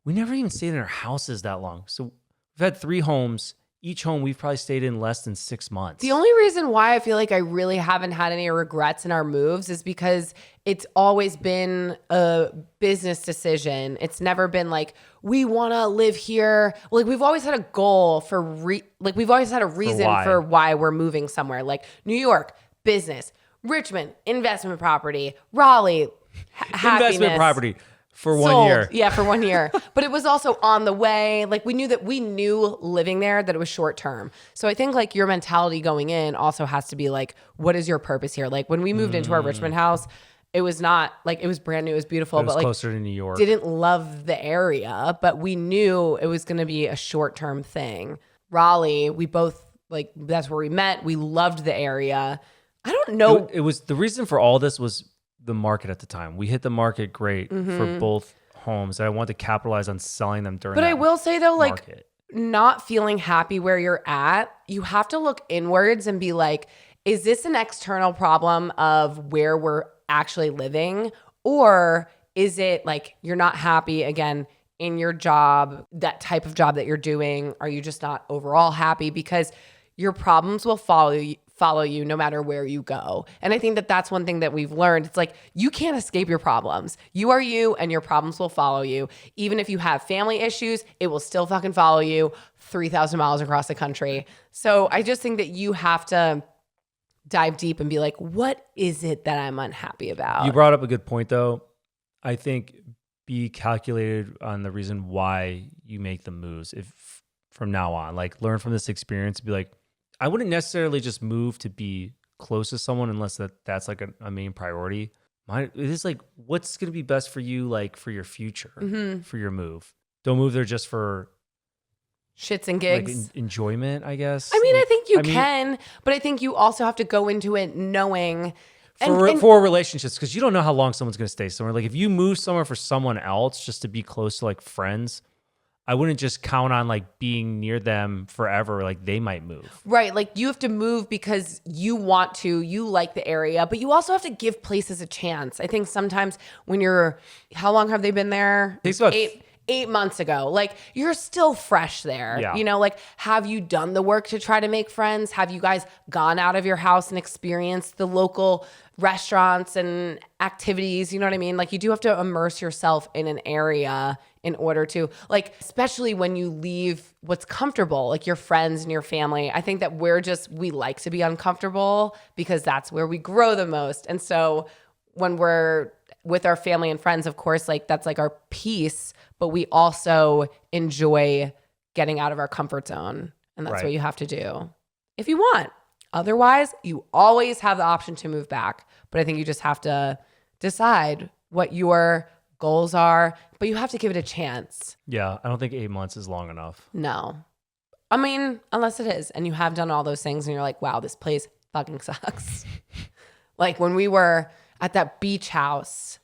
we never even stayed in our houses that long. So we've had 3 homes. Each home we've probably stayed in less than 6 months. The only reason why I feel like I really haven't had any regrets in our moves is because it's always been a business decision. It's never been like, we want to live here. Like, we've always had a goal we've always had a reason for why we're moving somewhere. Like New York, business. Richmond, investment property. Raleigh, happiness. Investment property. For 1 sold. year. Yeah, for 1 year. But it was also on the way. Like we knew living there that it was short term. So I think like your mentality going in also has to be like, what is your purpose here? Like when we moved into our Richmond house, it was not like it was brand new, it was beautiful, It was but like closer to New York. didn't love the area, but we knew it was going to be a short term thing. Raleigh, we both like that's where we met. We loved the area. I don't know. It was the reason for all this was the market at the time. We hit the market great for both homes. And I wanted to capitalize on selling them during. But I will say though, like market. not feeling happy where you're at, you have to look inwards and be like, is this an external problem of where we're actually living? Or is it like you're not happy again in your job, that type of job that you're doing? Are you just not overall happy? Because your problems will follow you no matter where you go. And I think that that's one thing that we've learned. It's like you can't escape your problems. You are you and your problems will follow you. Even if you have family issues, it will still fucking follow you 3,000 miles across the country. So I just think that you have to dive deep and be like, what is it that I'm unhappy about? You brought up a good point though. I think be calculated on the reason why you make the moves. If from now on, like learn from this experience, be like, I wouldn't necessarily just move to be close to someone unless that's like a main priority. It is like, what's going to be best for you, like for your future, for your move. Don't move there just for shits and gigs. Like enjoyment, I guess. I mean, I think you can, but I think you also have to go into it knowing. For relationships, because you don't know how long someone's going to stay somewhere. Like if you move somewhere for someone else just to be close to like friends, I wouldn't just count on like being near them forever. Like they might move. Right. Like you have to move because you want to, you like the area, but you also have to give places a chance. I think sometimes when how long have they been there? Takes about 8 months ago. Like you're still fresh there. Yeah. You know, like have you done the work to try to make friends? Have you guys gone out of your house and experienced the local restaurants and activities? You know what I mean? Like you do have to immerse yourself in an area in order to, like, especially when you leave what's comfortable, like your friends and your family. I think that we like to be uncomfortable because that's where we grow the most. And so when we're with our family and friends, of course, like that's like our peace, but we also enjoy getting out of our comfort zone. And that's what you have to do if you want. Otherwise, you always have the option to move back. But I think you just have to decide what your goals are, but you have to give it a chance. Yeah, I don't think 8 months is long enough. No. I mean, unless it is, and you have done all those things and you're like, wow, this place fucking sucks. Like when we were at that beach house,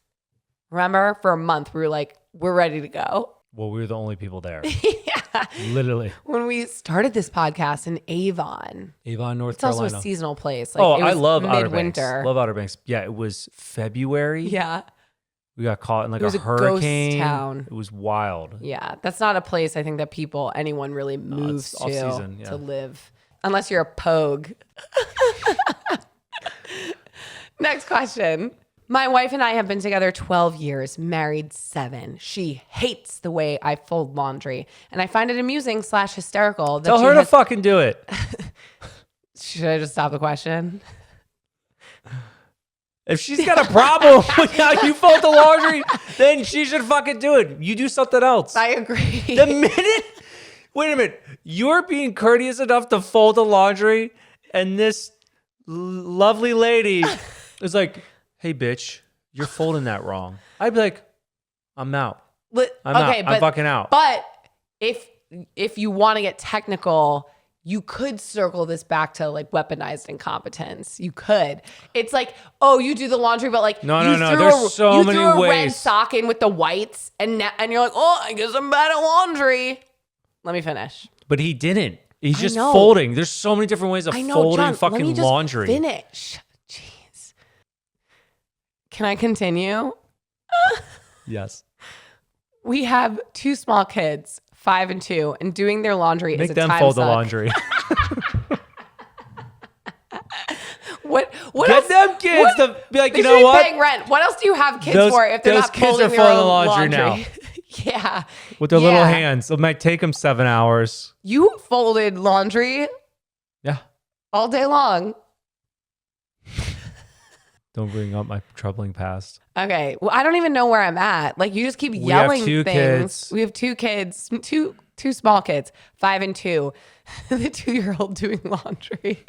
remember, for a month, we were like, we're ready to go. Well, we were the only people there. Yeah. Literally. When we started this podcast in Avon, North it's Carolina. also a seasonal place. Like, I love Outer Banks. midwinter. Love Outer Banks. Yeah, it was February. Yeah. We got caught in like It was a hurricane. Ghost town. It was wild. Yeah, that's not a place I think that anyone really moves it's off-season, to live, unless you're a pogue. Next question. My wife and I have been together 12 years, married 7. She hates the way I fold laundry, and I find it amusing / hysterical. That Tell her to fucking do it. Should I just stop the question? If she's got a problem with how you fold the laundry, then she should fucking do it. You do something else. I agree. The minute, wait a minute, you're being courteous enough to fold the laundry, and this lovely lady is like, hey, bitch, you're folding that wrong. I'd be like, I'm out. I'm fucking out. But if you want to get technical, you could circle this back to like weaponized incompetence. You could. It's like, oh, you do the laundry, but like no. There's so many ways. You threw a red sock in with the whites, and you're like, oh, I guess I'm bad at laundry. Let me finish. But he didn't. He's just folding. There's so many different ways of folding John, fucking let me just laundry. Finish. Jeez. Can I continue? Yes. We have 2 small kids, 5 and 2, and doing their laundry is a time suck. Make them fold the laundry. What Get else? them kids to be like, you know They what? should be paying rent. What else do you have kids for if they're not folding their own laundry now? Yeah. With their little hands. It might take them 7 hours. You folded laundry Yeah. all day long. Don't bring up my troubling past. Okay. Well, I don't even know where I'm at. Like, you just keep We yelling have two things. kids. We have 2 kids, two small kids, 5 and 2. The 2-year-old doing laundry.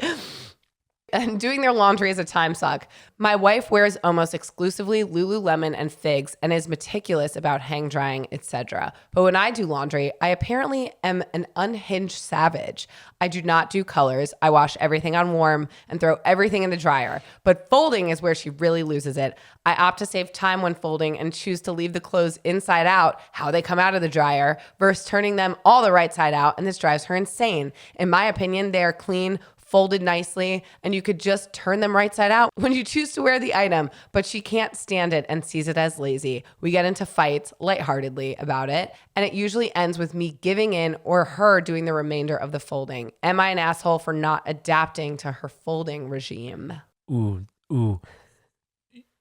And doing their laundry is a time suck. My wife wears almost exclusively Lululemon and Figs and is meticulous about hang drying, etc. But when I do laundry, I apparently am an unhinged savage. I do not do colors. I wash everything on warm and throw everything in the dryer. But folding is where she really loses it. I opt to save time when folding and choose to leave the clothes inside out, how they come out of the dryer, versus turning them all the right side out, and this drives her insane. In my opinion, they are clean, folded nicely, and you could just turn them right side out when you choose to wear the item, but she can't stand it and sees it as lazy. We get into fights lightheartedly about it, and it usually ends with me giving in or her doing the remainder of the folding. Am I an asshole for not adapting to her folding regime? Ooh.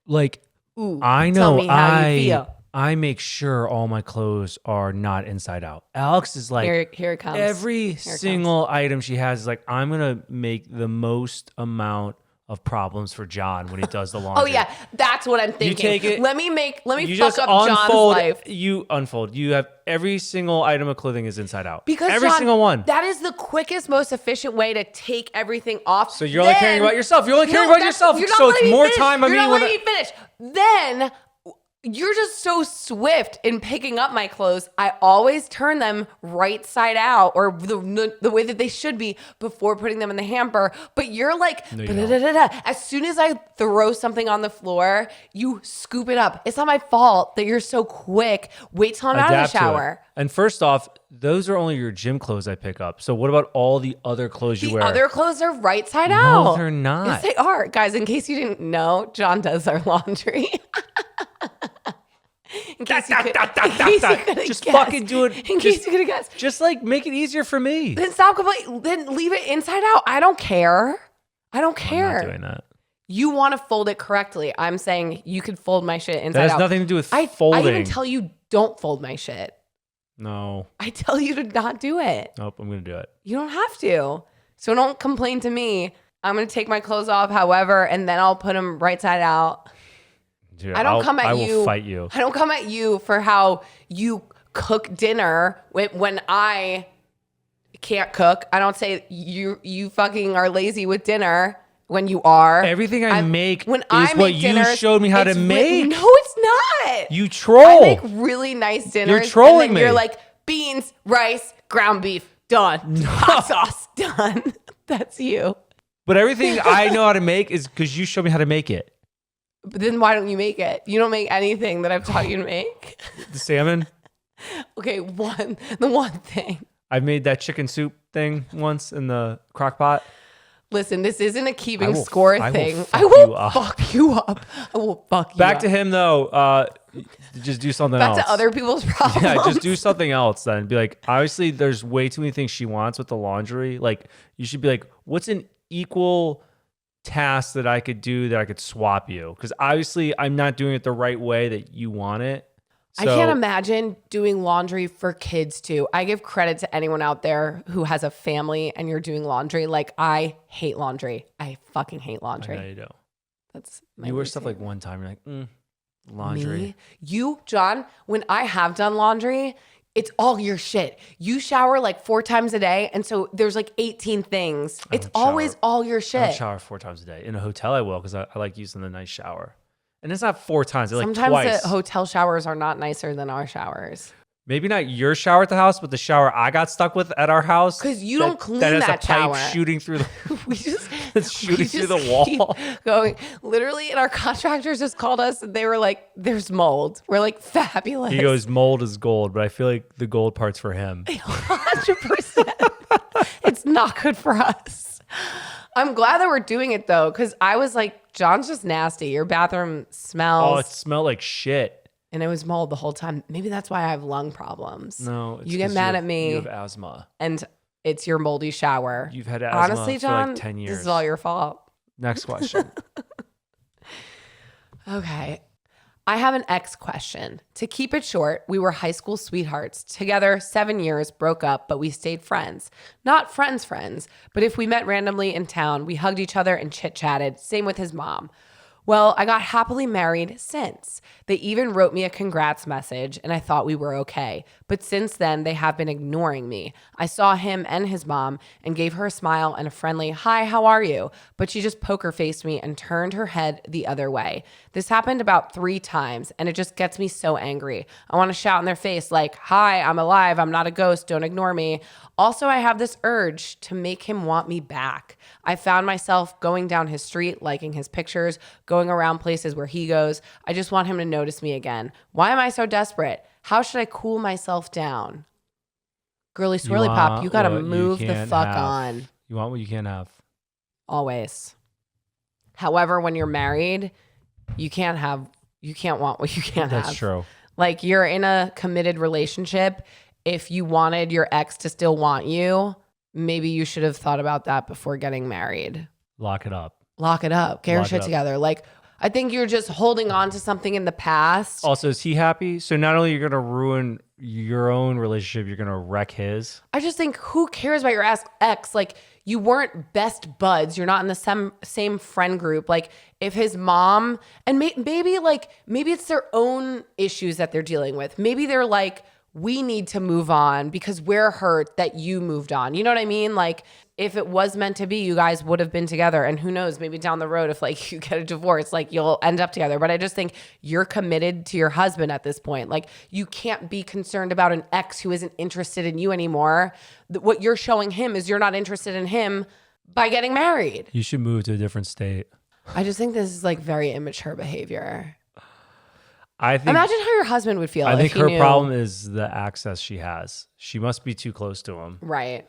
Like, Ooh, I know tell me how you feel. I make sure all my clothes are not inside out. Alex is like, Here it comes. every single item she has is like, I'm going to make the most amount of problems for John when he does the laundry. Oh yeah, that's what I'm thinking. You take it. Let me You fuck just up John's unfold. life. You unfold. You have every single item of clothing is inside out. Because every John, single one. That is the quickest, most efficient way to take everything off. So you're only caring about yourself. You're only caring about yourself. You're not So letting it's me more finish. time on You're me not when letting me finish. Then you're just so swift in picking up my clothes. I always turn them right side out, or the way that they should be before putting them in the hamper. But you're like, No, you don't. as soon as I throw something on the floor, you scoop it up. It's not my fault that you're so quick. Wait till I'm out of the Adapt to it. shower. And first off, those are only your gym clothes I pick up. So what about all the other clothes you The wear? other clothes are right side No, out. they're not. Yes, they are. Guys, in case you didn't know, John does our laundry. In case you could've Just guessed. fucking do it. In case you could have guessed. Just like make it easier for me. Then stop complaining. Then leave it inside out. I don't care. I don't care. I'm not doing that. You want to fold it correctly. I'm saying you could fold my shit inside That has out. nothing to do with I folding. even tell you don't fold my shit. No. I tell you to not do it. Nope, I'm going to do it. You don't have to. So don't complain to me. I'm going to take my clothes off, however, and then I'll put them right side out. Dude, I don't come at you. I will fight you. I don't come at you for how you cook dinner when I can't cook. I don't say you fucking are lazy with dinner when you are. Everything I make when is I what make you dinners, showed me how to it's make. No, it's not. You troll. I make really nice dinners. You're trolling and then me. You're like beans, rice, ground beef, done. Hot sauce, done. That's you. But everything I know how to make is because you showed me how to make it. But then why don't you make it? You don't make anything that I've taught you to make. The salmon. Okay, the one thing. I made that chicken soup thing once in the crock pot. Listen, this isn't a keeping I will score fuck thing. you I will up. fuck you up. I will fuck you Back up. to him though. Just do something else. Back to other people's problems. Yeah, just do something else then. Be like, obviously, there's way too many things she wants with the laundry. Like, you should be like, what's an equal task that I could do that I could swap you? Because obviously, I'm not doing it the right way that you want it. I can't imagine doing laundry for kids too. I give credit to anyone out there who has a family and you're doing laundry. Like, I hate laundry. I fucking hate laundry. I know you do. That's my You wear least stuff favorite. like one time, you're like, laundry. Me? You, John, when I have done laundry, it's all your shit. You shower like 4 times a day. And so there's like 18 things. It's don't shower. always all your I shit. don't shower 4 times a day. In a hotel, I will because I like using the nice shower. And it's not 4 times. It's like Sometimes twice. the hotel showers are not nicer than our showers. Maybe not your shower at the house, but the shower I got stuck with at our house. 'Cause you don't clean that has that a pipe shower. shooting through the We just it's shooting we through just the wall. keep going. Literally, and our contractors just called us and they were like, there's mold. We're like, fabulous. He goes, mold is gold, but I feel like the gold part's for him. 100%. It's not good for us. I'm glad that we're doing it though, because I was like, John's just nasty. Your bathroom smells. Oh, it smelled like shit. And it was mold the whole time. Maybe that's why I have lung problems. No, it's you get 'cause mad you at me You have asthma. and it's your moldy shower. You've had asthma Honestly, for John, like 10 years. this is all your fault. Next question. Okay. I have an ex question. To keep it short, we were high school sweethearts. Together 7 years, broke up, but we stayed friends. Not friends, but if we met randomly in town, we hugged each other and chit-chatted. Same with his mom. Well, I got happily married since. They even wrote me a congrats message and I thought we were okay. But since then, they have been ignoring me. I saw him and his mom and gave her a smile and a friendly, hi, how are you? But she just poker faced me and turned her head the other way. This happened about 3 times and it just gets me so angry. I want to shout in their face like, hi, I'm alive. I'm not a ghost. Don't ignore me. Also, I have this urge to make him want me back. I found myself going down his street, liking his pictures, going around places where he goes. I just want him to notice me again. Why am I so desperate? How should I cool myself down? Girly swirly pop, you got to move the fuck on. You want what you can't have. Always. However, when you're married, you can't want what you can't have. That's true. Like, you're in a committed relationship. If you wanted your ex to still want you, maybe you should have thought about that before getting married. Lock it up. Lock it up. Get your shit together. Like, I think you're just holding on to something in the past. Also, is he happy? So not only you're going to ruin your own relationship, you're going to wreck his. I just think, who cares about your ex? Like, you weren't best buds. You're not in the same friend group. Like, if his mom, and maybe it's their own issues that they're dealing with. Maybe they're like, we need to move on because we're hurt that you moved on. You know what I mean? Like, if it was meant to be, you guys would have been together. And who knows, maybe down the road, if like you get a divorce, like you'll end up together. But I just think you're committed to your husband at this point. Like, you can't be concerned about an ex who isn't interested in you anymore. What you're showing him is you're not interested in him by getting married. You should move to a different state. I just think this is like very immature behavior. Imagine how your husband would feel. I think her problem is the access she has. She must be too close to him. Right.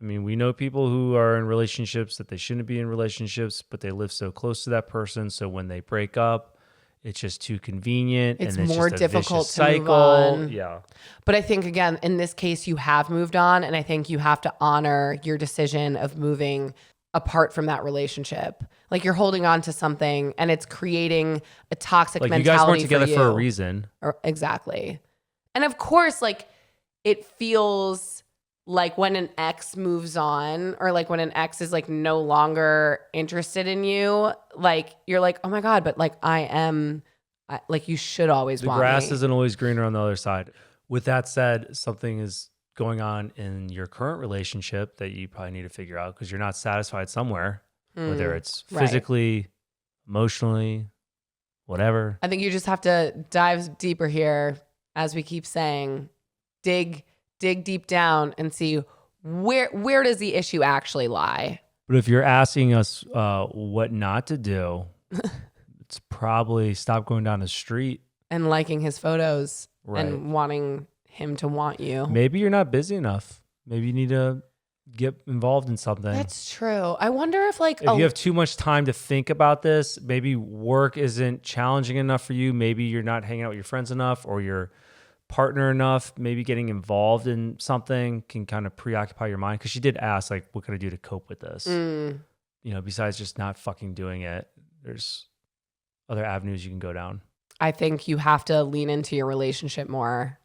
I mean, we know people who are in relationships that they shouldn't be in relationships, but they live so close to that person. So when they break up, it's just too convenient. It's and more just a difficult vicious to move on. Yeah. But I think, again, in this case, you have moved on. And I think you have to honor your decision of moving apart from that relationship. Like, you're holding on to something and it's creating a toxic mentality. You guys weren't together for a reason. Exactly. And of course, like, it feels like when an ex moves on, or like when an ex is like no longer interested in you, like, you're like, oh my God, but like like, you should always want me. The grass isn't always greener on the other side. With that said, something is going on in your current relationship that you probably need to figure out because you're not satisfied somewhere, whether it's physically, emotionally, whatever. I think you just have to dive deeper here, as we keep saying, dig deep down and see where does the issue actually lie. But if you're asking us what not to do, it's probably stop going down the street and liking his photos and wanting him to want you. Maybe you're not busy enough. Maybe you need to get involved in something. That's true. I wonder if like if you have too much time to think about this, maybe work isn't challenging enough for you. Maybe you're not hanging out with your friends enough or your partner enough. Maybe getting involved in something can kind of preoccupy your mind. Because she did ask, like, what could I do to cope with this? You know, besides just not fucking doing it, there's other avenues you can go down. I think you have to lean into your relationship more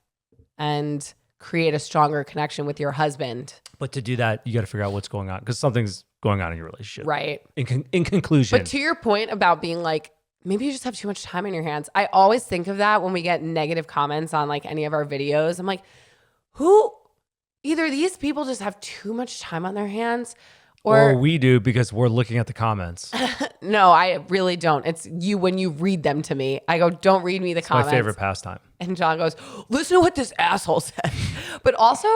and create a stronger connection with your husband. But to do that, you got to figure out what's going on because something's going on in your relationship. Right. In conclusion. But to your point about being like, maybe you just have too much time in your hands. I always think of that when we get negative comments on like any of our videos. I'm like, either these people just have too much time on their hands or we do because we're looking at the comments. No, I really don't. It's you when you read them to me. I go, don't read me the comments. My favorite pastime. And John goes, listen to what this asshole said. But also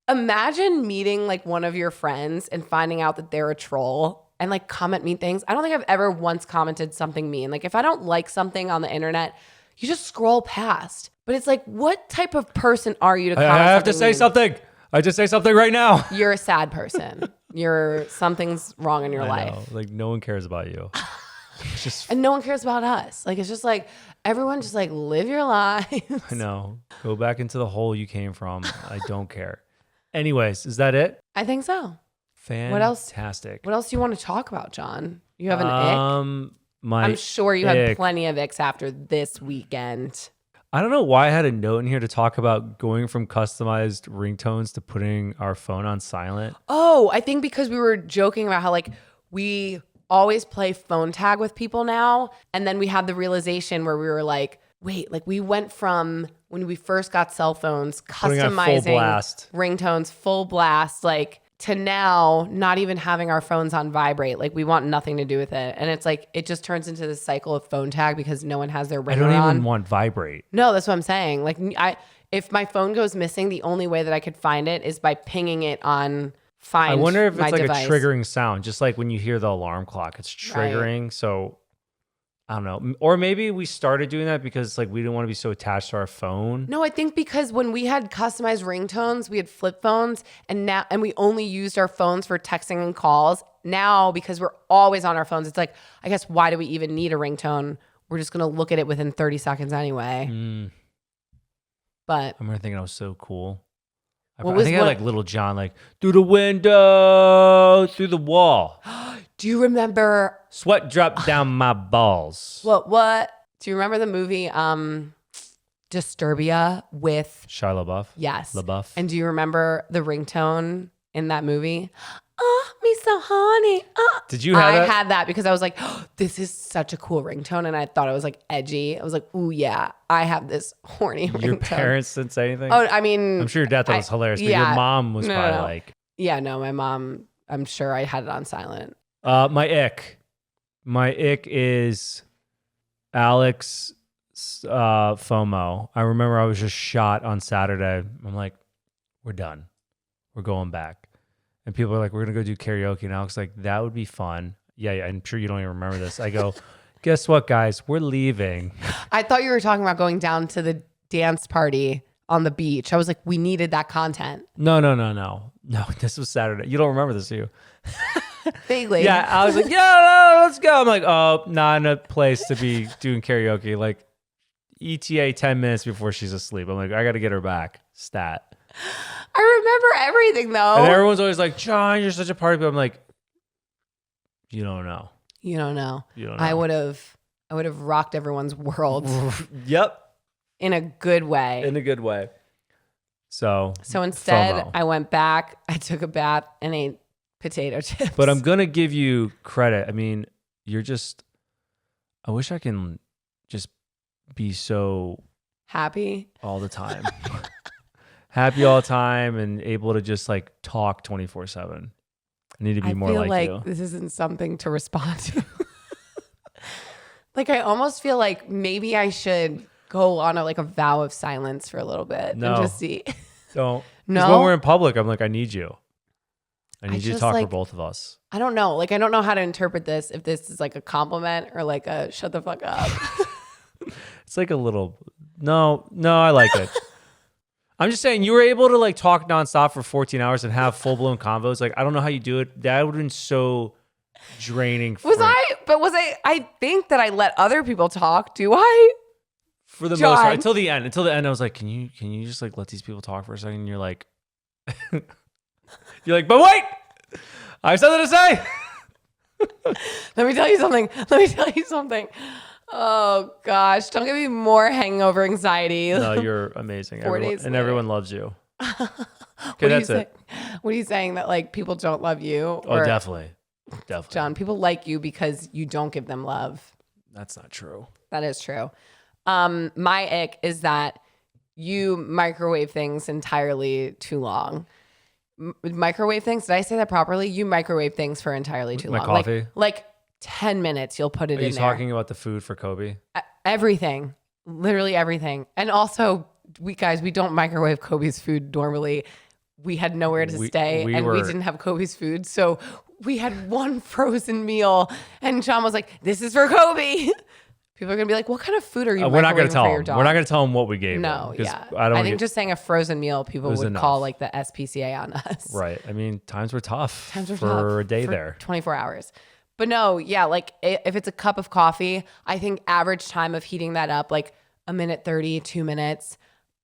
imagine meeting like one of your friends and finding out that they're a troll and like comment mean things. I don't think I've ever once commented something mean. Like, if I don't like something on the internet, you just scroll past. But it's like, what type of person are you to comment? I have to say something. I just say something right now. You're a sad person. Something's wrong in your life. Know. Like, no one cares about you. And no one cares about us. Like, it's just like, everyone just like live your lives. I know. Go back into the hole you came from. I don't care. Anyways, is that it? I think so. Fantastic. What else do you want to talk about, John? You have an ick? I'm sure you had plenty of icks after this weekend. I don't know why I had a note in here to talk about going from customized ringtones to putting our phone on silent. Oh, I think because we were joking about how like we always play phone tag with people now. And then we had the realization where we were like, wait, like we went from when we first got cell phones, Putting on full customizing blast. ringtones, full blast, like to now not even having our phones on vibrate. Like we want nothing to do with it. And it's like, it just turns into this cycle of phone tag because no one has their I ringer don't on. even want vibrate. No, that's what I'm saying. Like if my phone goes missing, the only way that I could find it is by pinging it on Find I wonder if My it's like Device. a triggering sound, just like when you hear the alarm clock, it's triggering. Right. So I don't know. Or maybe we started doing that because like we didn't want to be so attached to our phone. No, I think because when we had customized ringtones, we had flip phones, and we only used our phones for texting and calls. Now, because we're always on our phones, it's like, I guess, why do we even need a ringtone? We're just gonna look at it within 30 seconds anyway. But I remember thinking I was so cool. I What was think I one- like Little John, like through the window, through the wall. do you remember Sweat dropped down my balls. what? Do you remember the movie Disturbia with Shia LaBeouf. Yes. LaBeouf. And do you remember the ringtone in that movie? Oh, me so horny. Did you have I that? had that because I was like, oh, this is such a cool ringtone. And I thought it was like edgy. I was like, ooh, yeah, I have this horny ringtone. Your parents didn't say anything? Oh, I mean, I'm sure your dad thought it was hilarious, but yeah. your mom was No, probably no. like, yeah, no, my mom, I'm sure I had it on silent. my ick. My ick is Alex FOMO. I remember I was just shot on Saturday. I'm like, we're done. We're going back. And people are like, we're going to go do karaoke. And Alex is like, that would be fun. Yeah, I'm sure you don't even remember this. I go, guess what, guys? We're leaving. I thought you were talking about going down to the dance party on the beach. I was like, we needed that content. No. No, this was Saturday. You don't remember this, do you? Vaguely. Yeah, I was like, yeah, no, let's go. I'm like, oh, not in a place to be doing karaoke. Like, ETA 10 minutes before she's asleep. I'm like, I got to get her back. Stat. I remember everything though. And everyone's always like, John, you're such a party. But I'm like, you don't know. You don't know. You don't know. I would have rocked everyone's world Yep. in a good way. In a good way. So instead, FOMO. I went back, I took a bath, and ate potato chips. But I'm going to give you credit. I mean, I wish I can just be so happy. all the time. Happy all the time and able to just like talk 24/7. I need to be more feel like you. this isn't something to respond to. Like, I almost feel like maybe I should go on a vow of silence for a little bit No. and just see. Don't. No? 'Cause when we're in public, I'm like, I need you. I need you to just, talk for like- both of us. I don't know. Like, I don't know how to interpret this, if this is like a compliment or like a shut the fuck up. It's like a little. No, I like it. I'm just saying, you were able to like talk nonstop for 14 hours and have full blown convos. Like, I don't know how you do it. That would have been so draining. I think that I let other people talk. Do I? For the John. most part, until the end. Until the end, I was like, can you just like let these people talk for a second? And you're like, but wait, I have something to say. Let me tell you something. Oh gosh, don't give me more hangover anxiety. No, you're amazing. 4 days later. Everyone loves you. Okay, that's it. What are you saying, that like people don't love you? Oh, definitely. John, people like you because you don't give them love. That's not true. That is true. My ick is that you microwave things entirely too long. Microwave things? Did I say that properly? You microwave things for entirely too My long. coffee? Like 10 minutes, you'll put it Are you in there. talking about the food for Kobe? Everything. Literally everything. And also, we don't microwave Kobe's food normally. We had nowhere to stay we and we were- didn't have Kobe's food. So we had one frozen meal and John was like, this is for Kobe. People are going to be like, what kind of food are you We're not going microwaving to tell for your them. dog? We're not going to tell them what we gave No, them. 'cause yeah. I think just saying a frozen meal, people was would enough. call like the SPCA on us. Right. I mean, times were tough Times were for tough a day for there. 24 hours. But no, yeah, like if it's a cup of coffee, I think average time of heating that up, like a minute 30, 2 minutes.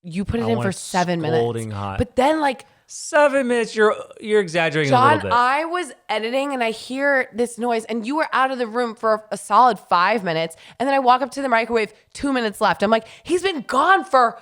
You put it I in want for it 7 scalding minutes. hot. But then like 7 minutes, you're exaggerating a John, little bit. I was editing and I hear this noise and you were out of the room for a solid 5 minutes. And then I walk up to the microwave, 2 minutes left. I'm like, he's been gone for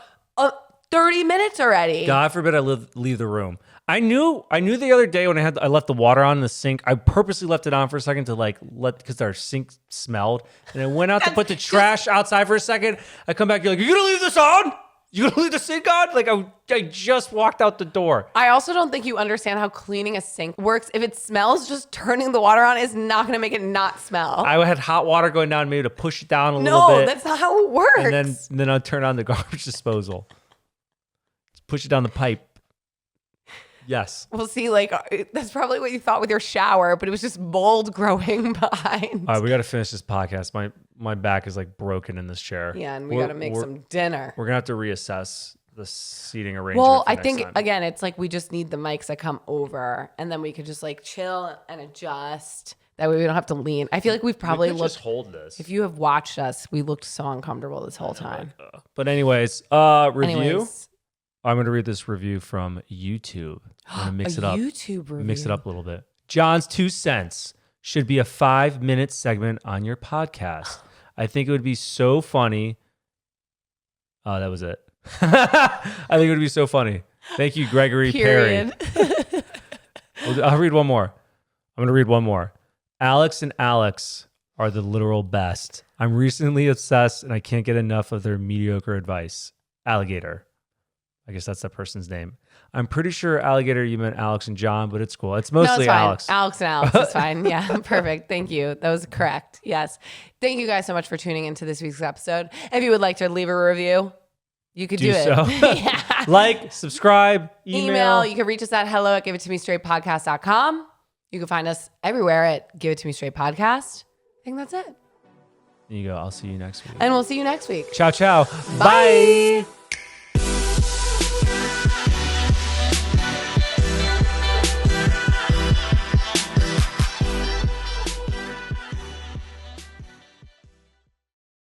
30 minutes already. God forbid I leave the room. I knew the other day when I left the water on in the sink. I purposely left it on for a second to because our sink smelled, and I went out to put the trash outside for a second. I come back, you're like, "You gonna leave this on? You gonna leave the sink on?" Like I just walked out the door. I also don't think you understand how cleaning a sink works. If it smells, just turning the water on is not going to make it not smell. I had hot water going down, maybe to push it down a little bit. No, that's not how it works. And then I'll turn on the garbage disposal. Just push it down the pipe. Yes. Well, see, that's probably what you thought with your shower, but it was just mold growing behind. All right, we got to finish this podcast. My back is like broken in this chair. Yeah, and we got to make some dinner. We're gonna have to reassess the seating arrangement. Well, I think again, it's like we just need the mics that come over, and then we could just like chill and adjust. That way we don't have to lean. I feel like we've probably just hold this. If you have watched us, we looked so uncomfortable this whole time. But anyways, review. I'm going to read this review from YouTube. I'm going to mix it up. YouTube review. Mix it up a little bit. John's 2 cents should be a 5-minute segment on your podcast. I think it would be so funny. Oh, that was it. I think it would be so funny. Thank you, Gregory Perry. I'll read one more. I'm going to read one more. Alex and Alex are the literal best. I'm recently obsessed and I can't get enough of their mediocre advice. Alligator. I guess that's that person's name. I'm pretty sure alligator, you meant Alex and John, but it's cool. It's mostly Alex. Alex and Alex is fine. Yeah, perfect. Thank you. That was correct. Yes. Thank you guys so much for tuning into this week's episode. If you would like to leave a review, you could do it. So. Yeah. Like, subscribe, email. You can reach us at hello@giveittomestraightpodcast.com. You can find us everywhere at Give It To Me Straight Podcast. I think that's it. There you go. I'll see you next week. And we'll see you next week. Ciao, ciao. Bye. Bye.